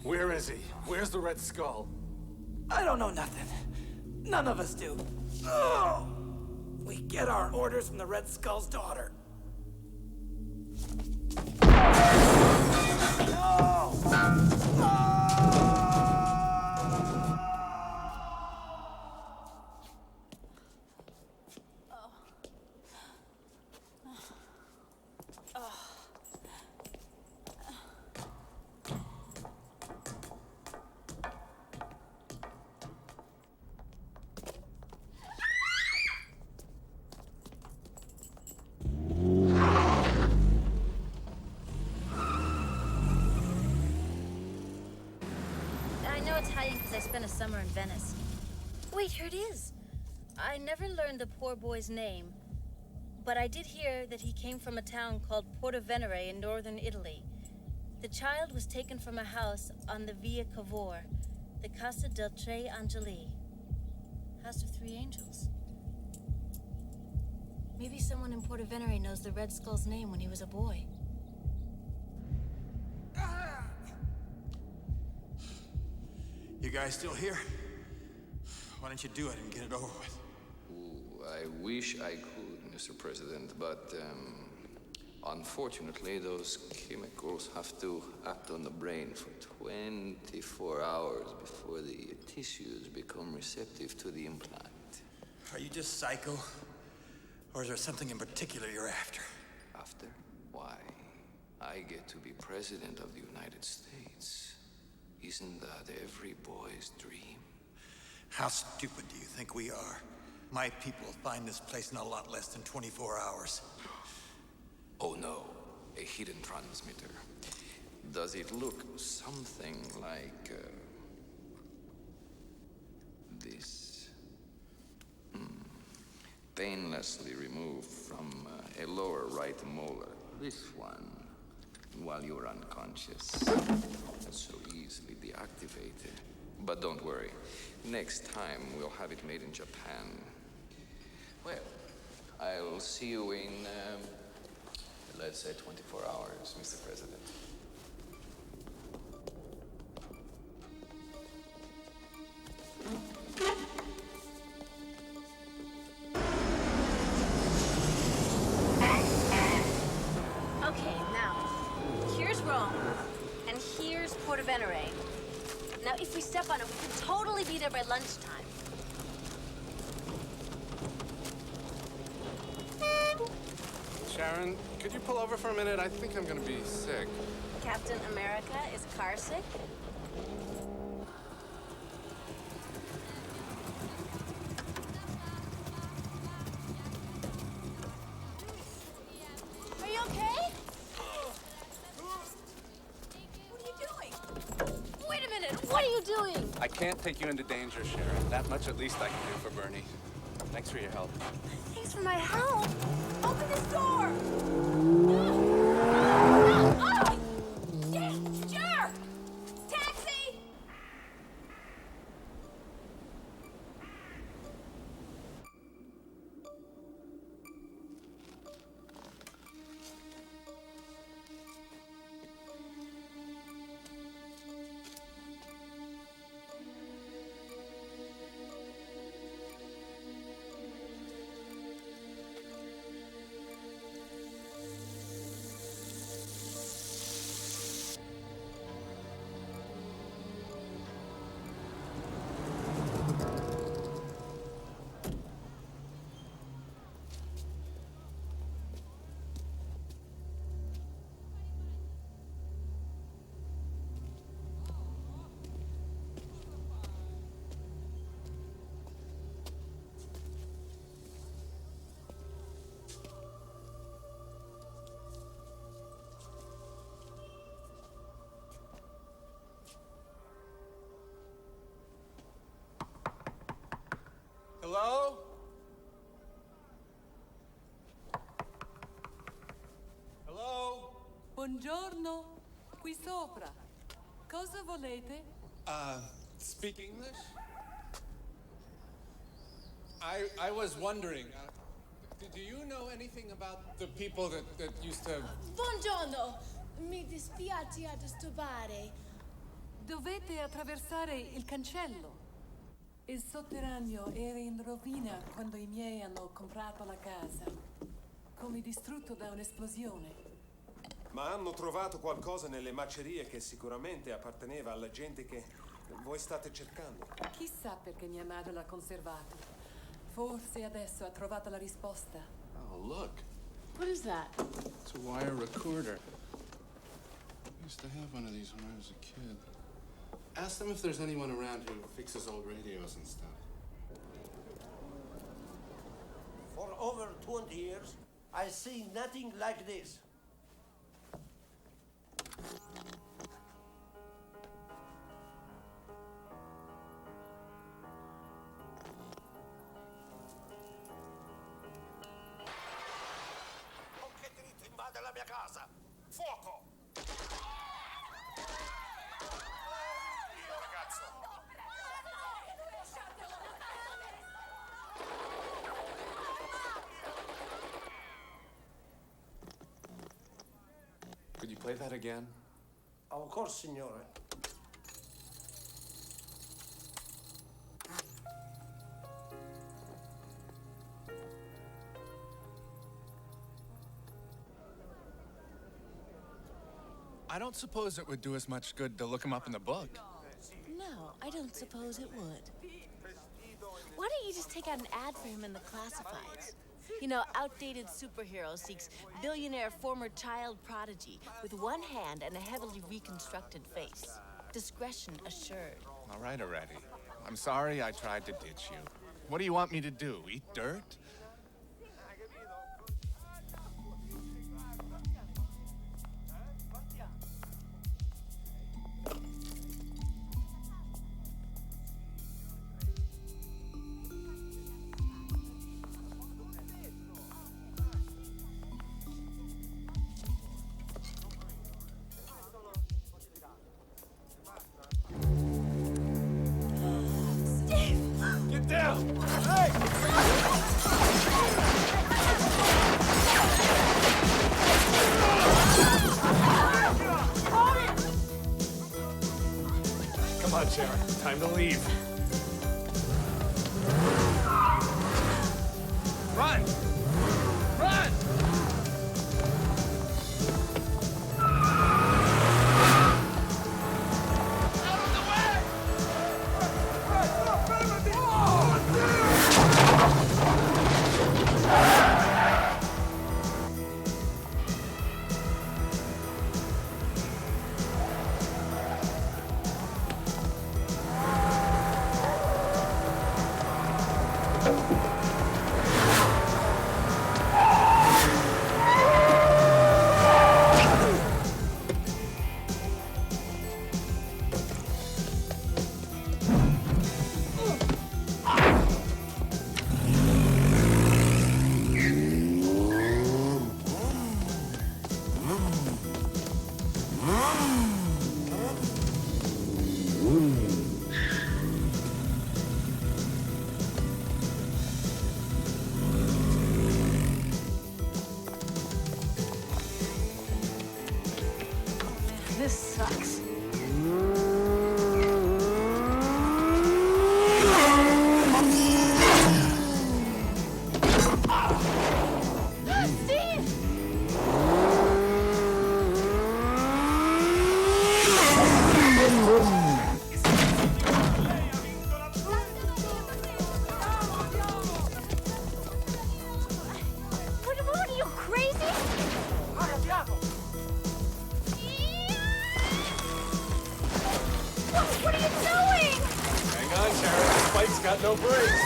Where is he? Where's the Red Skull? I don't know nothing. None of us do. Oh! We get our orders from the Red Skull's daughter. Italian because I spent a summer in Venice. Wait, here it is. I never learned the poor boy's name, but I did hear that he came from a town called Portovenere in northern Italy. The child was taken from a house on the Via Cavour, the Casa del Tre Angeli. House of Three Angels. Maybe someone in Portovenere knows the Red Skull's name when he was a boy. You guys still here? Why don't you do it and get it over with? Ooh, I wish I could, Mr. President, but unfortunately those chemicals have to act on the brain for 24 hours before the tissues become receptive to the implant. Are you just psycho? Or is there something in particular you're after? After? Why? I get to be President of the United States. Isn't that every boy's dream? How stupid do you think we are? My people will find this place in a lot less than 24 hours. Oh no, a hidden transmitter. Does it look something like this? Painlessly removed from a lower right molar. This one, while you're unconscious. That's so easily deactivated. But don't worry. Next time, we'll have it made in Japan. Well, I'll see you in, let's say 24 hours, Mr. President. Okay, now, here's Rome, and here's Portovenere. Now, if we step on it, we can totally be there by lunchtime. Sharon, could you pull over for a minute? I think I'm gonna be sick. Captain America is car sick? Are you okay? What are you doing? Wait a minute, what are you doing? I can't take you into danger, Sharon. That much at least I can do for Bernie. Thanks for your help. Thanks for my help. Open this door. Jerk! Taxi! Buongiorno, qui sopra. Cosa volete? Speak English? I was wondering, do you know anything about the people that used to... Buongiorno, mi dispiace a disturbare. Dovete attraversare il cancello. Il sotterraneo era in rovina quando i miei hanno comprato la casa, come distrutto da un'esplosione. Ma hanno trovato qualcosa nelle macerie che sicuramente apparteneva alla gente che voi state cercando. Chissà perché mia madre l'ha conservato. Forse adesso ha trovato la risposta. Oh, look. What is that? It's a wire recorder. I used to have one of these when I was a kid. Ask them if there's anyone around who fixes old radios and stuff. For over 20 years, I see nothing like this. Oh, che diritto invade la mia casa? Fuoco! Io, ragazzo! Could you play that again? Of course, signore. I don't suppose it would do us much good to look him up in the book. No, I don't suppose it would. Why don't you just take out an ad for him in the classifieds? You know, outdated superhero seeks billionaire former child prodigy with one hand and a heavily reconstructed face. Discretion assured. All right already. I'm sorry I tried to ditch you. What do you want me to do, eat dirt? Get down! Hey! Come on, Sharon. Time to leave. Run! Run! This sucks. What are you, crazy? What are you doing? Hang on, Sharon. This bike's got no brakes.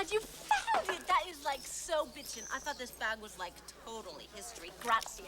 God, you found it! That is like so bitchin'. I thought this bag was like totally history. Grazie.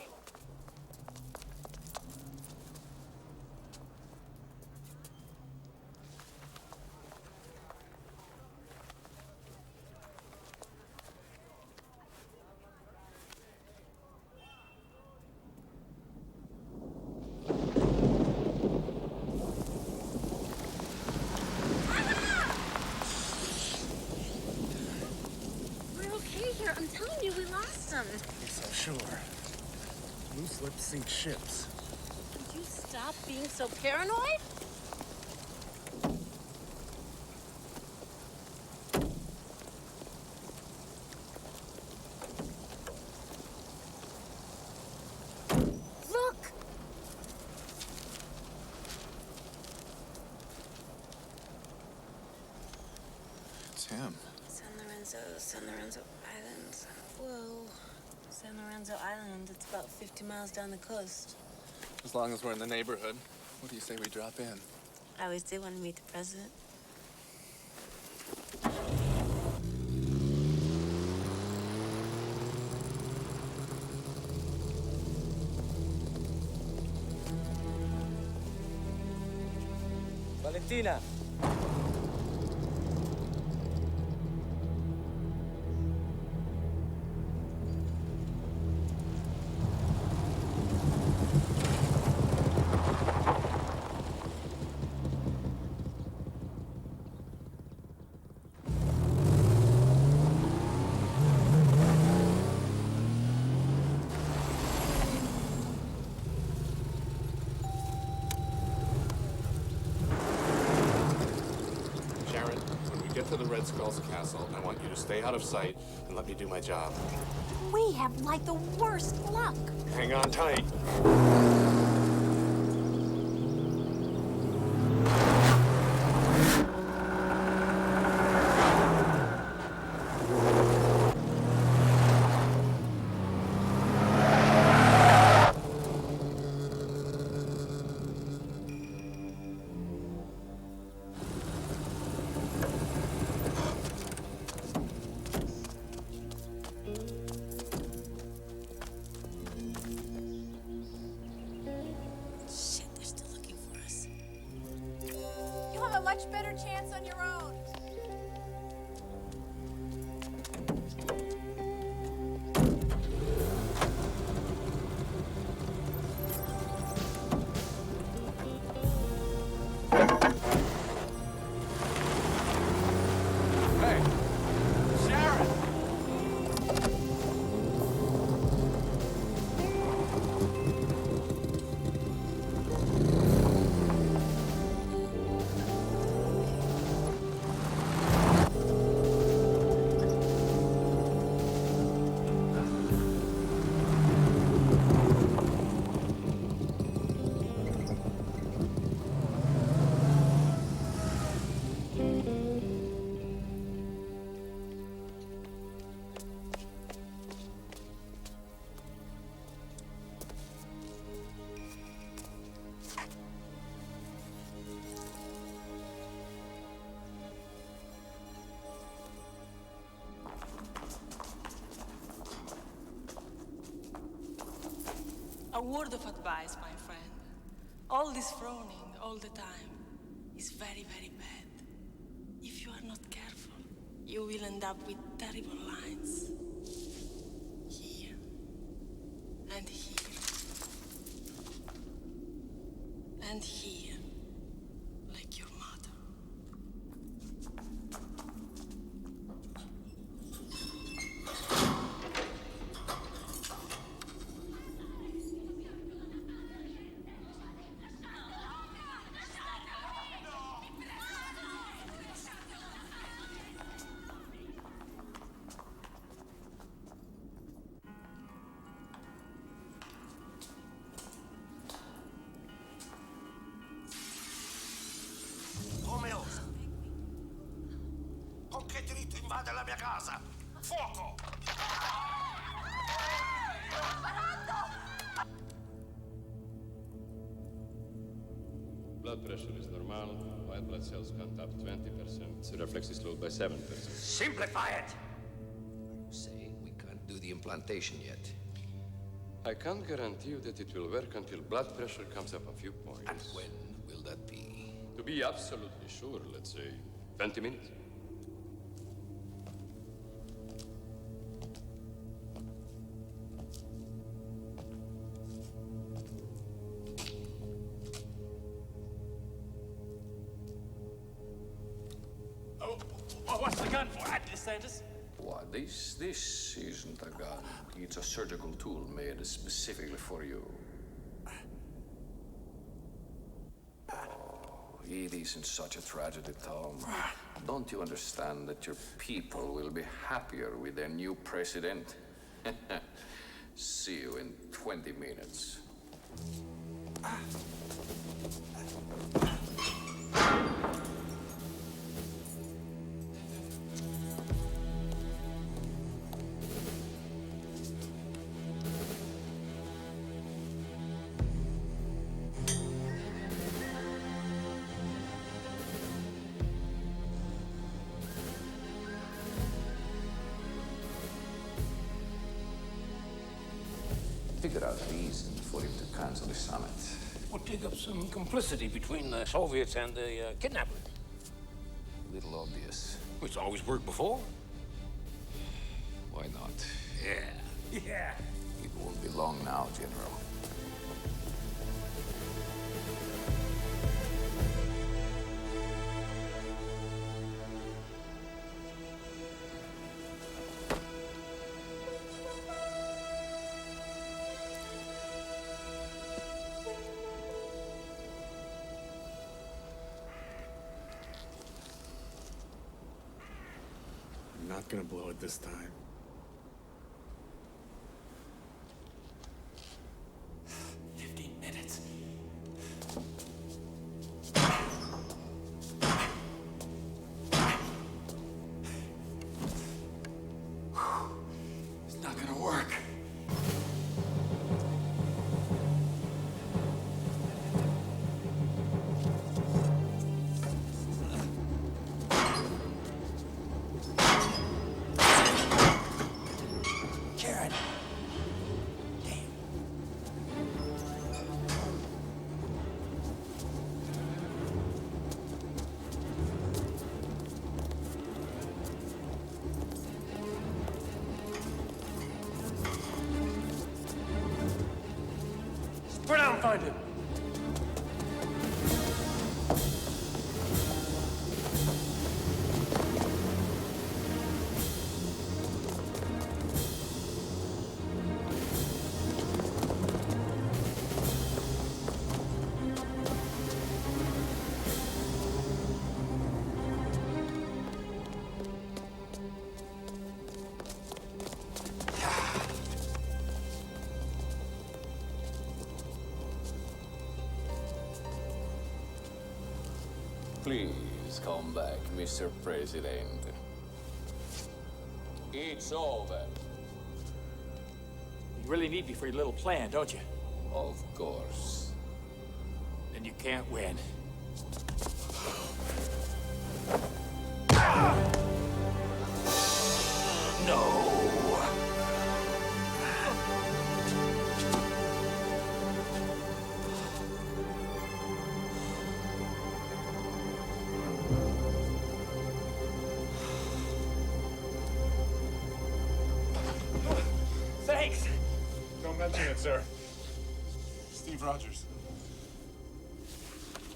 I'm telling you, we lost them. So sure. Loose lips sink ships. Would you stop being so paranoid? Look! It's him. San Lorenzo Island. Whoa. San Lorenzo Island, it's about 50 miles down the coast. As long as we're in the neighborhood, what do you say we drop in? I always did want to meet the president. Valentina! To the Red Skull's castle. I want you to stay out of sight and let me do my job. We have like the worst luck. Hang on tight. Much better chance on your own. Hey, Sharon! A word of advice, my friend. All this frowning all the time is very, very bad. If you are not careful, you will end up with terrible lines. Here. And here. And here. Like your mother. Invade la mia casa! Fuoco! blood pressure is normal. White blood cells count up 20%. The reflex is slowed by 7%. Simplify it! Are you saying we can't do the implantation yet? I can't guarantee you that it will work until blood pressure comes up a few points. And when will that be? To be absolutely sure, let's say 20 minutes. What's the gun for, De Santis? Why, this isn't a gun. It's a surgical tool made specifically for you. Oh, it isn't such a tragedy, Tom. Don't you understand that your people will be happier with their new president? See you in 20 minutes. Figure out a reason for him to cancel the summit. Would dig up some complicity between the Soviets and the kidnappers. A little obvious. It's always worked before. Why not? Yeah. Yeah. It won't be long now, General. Not gonna blow it this time. It's not gonna work. Spread out and find him. Please come back, Mr. President. It's over. You really need me for your little plan, don't you? Of course. Then you can't win. No. Thanks. Don't mention it, sir. Steve Rogers.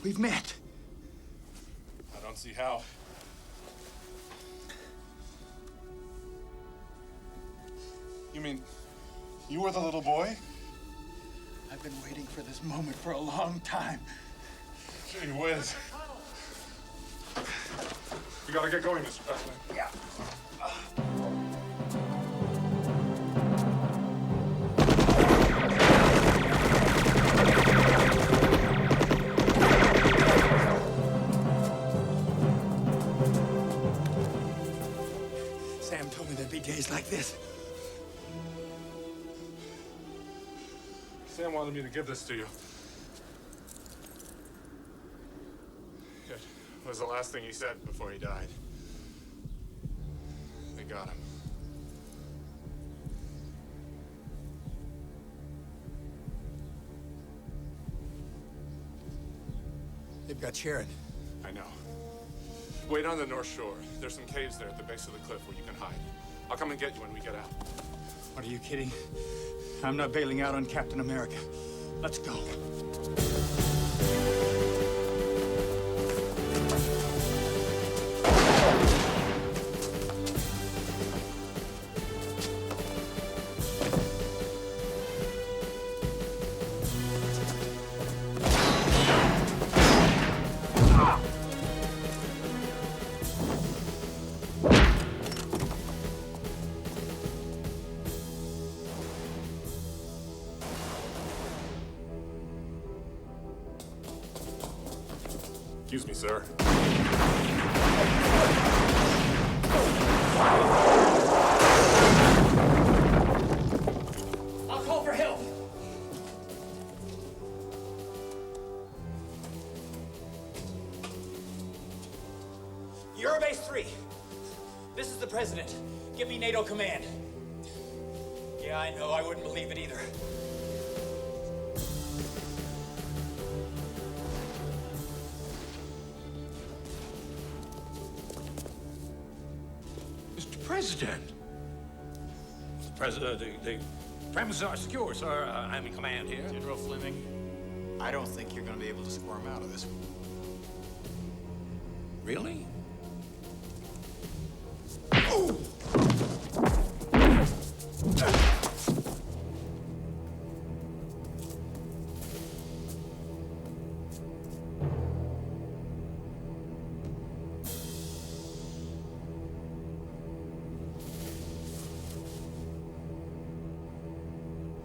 We've met. I don't see how. You mean, you were the little boy? I've been waiting for this moment for a long time. Gee whiz. We gotta get going, Mr. President. Yeah. Sam told me there'd be days like this. Sam wanted me to give this to you. was the last thing he said before he died. They got him. They've got Sharon. I know. Wait on the North Shore. There's some caves there at the base of the cliff where you can hide. I'll come and get you when we get out. Are you kidding? I'm not bailing out on Captain America. Let's go. Excuse me, sir. I'll call for help. Eurobase 3. This is the President. Give me NATO command. Yeah, I know. I wouldn't believe it either. President. The premises are secure, sir. I'm in command here. General Fleming, I don't think you're going to be able to squirm out of this one. Really?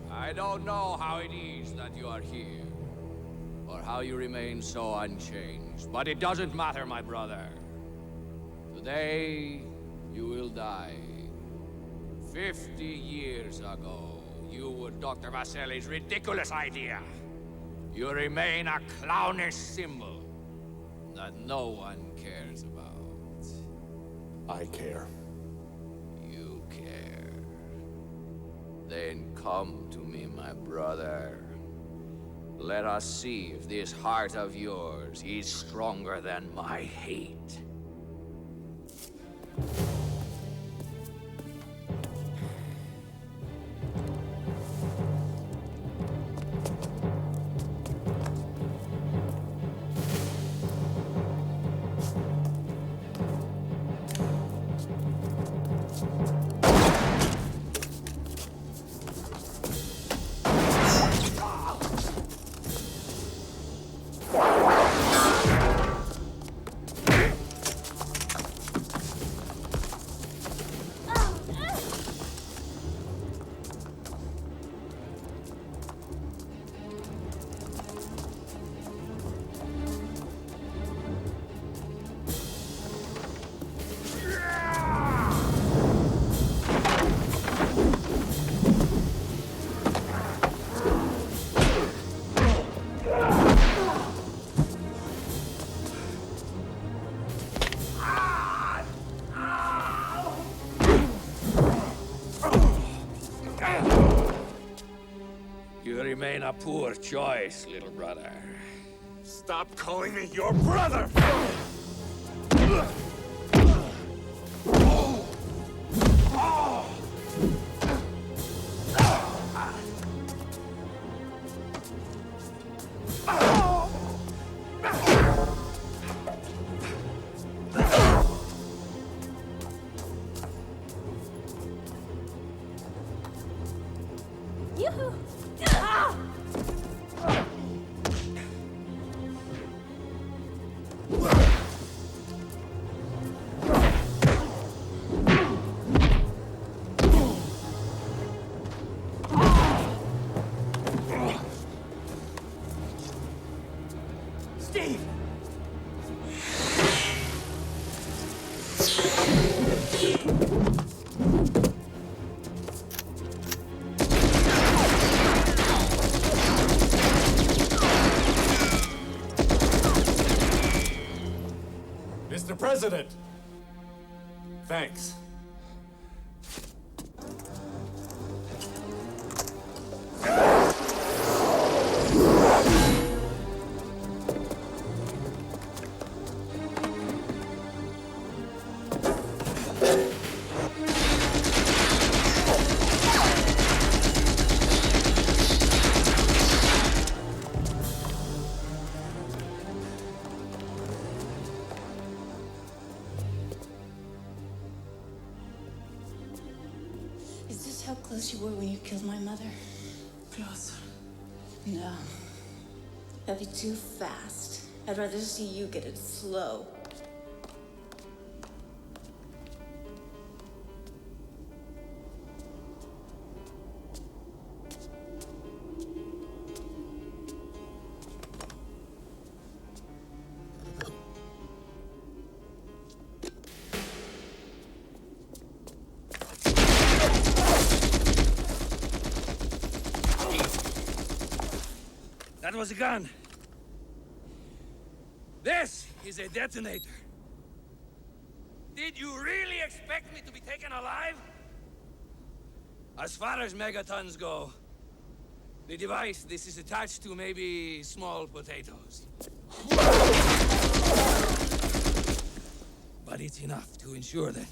I don't know how it is that you are here, or how you remain so unchanged, but it doesn't matter, my brother. Today, you will die. 50 years ago, you were Dr. Vaselli's ridiculous idea. You remain a clownish symbol that no one cares about. I care. You care. Then come to me, my brother. Let us see if this heart of yours is stronger than my hate. You remain a poor choice, little brother. Stop calling me your brother! Yoo-hoo! President. Thanks. Is this how close you were when you killed my mother? Close. No. That'd be too fast. I'd rather see you get it slow. That was a gun. This is a detonator. Did you really expect me to be taken alive? As far as megatons go, the device this is attached to may be small potatoes. But it's enough to ensure that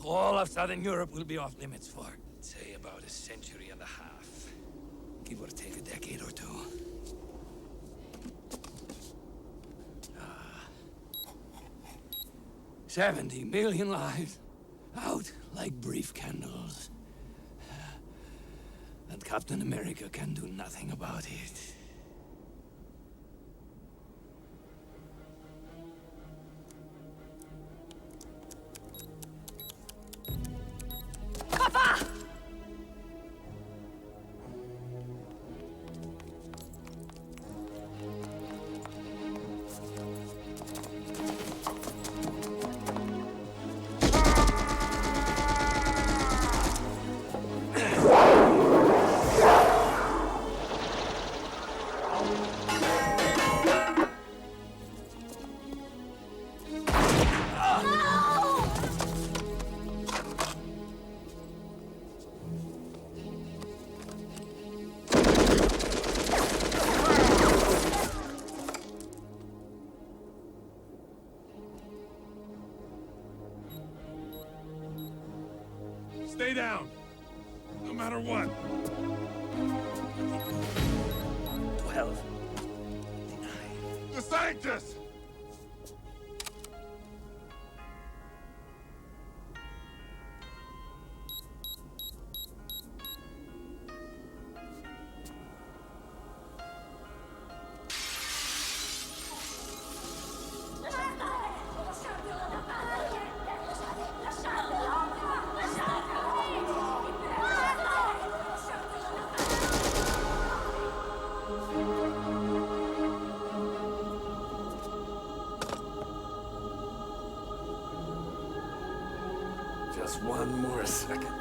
all of Southern Europe will be off limits for, say, about a century and a half. Give or take a decade or two. 70 million lives out like brief candles. And Captain America can do nothing about it. Papa! Stay down. No matter what. 12. The scientists! Just one more second.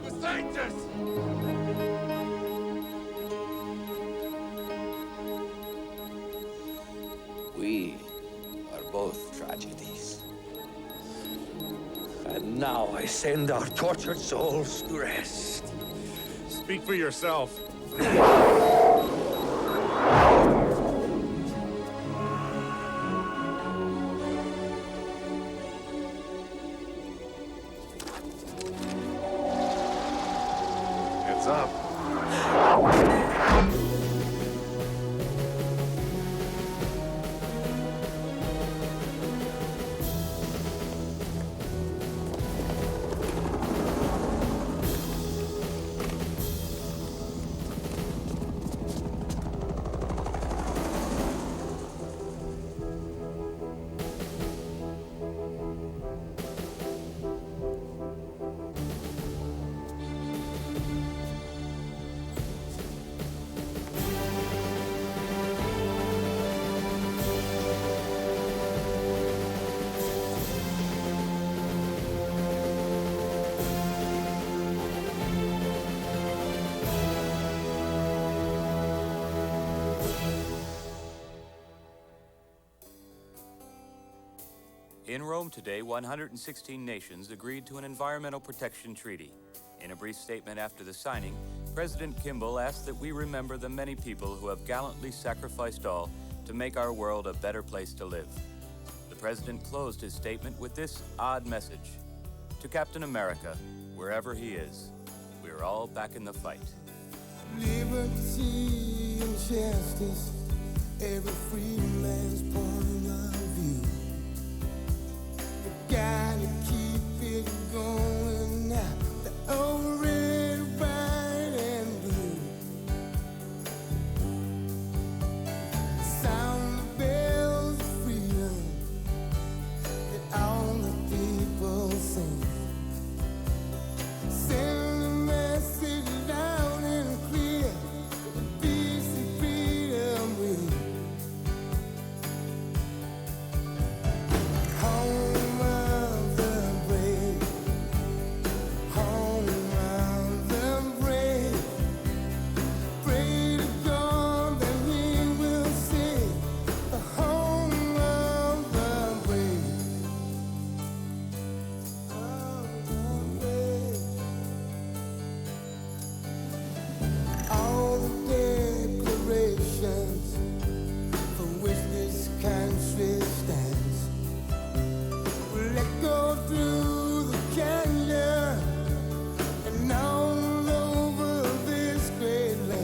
The scientists! We are both tragedies. And now I send our tortured souls to rest. Speak for yourself. Heads up. In Rome today, 116 nations agreed to an environmental protection treaty. In a brief statement after the signing, President Kimball asked that we remember the many people who have gallantly sacrificed all to make our world a better place to live. The President closed his statement with this odd message. To Captain America, wherever he is, we're all back in the fight. Liberty and justice, every free man's point of view. We gotta keep it going.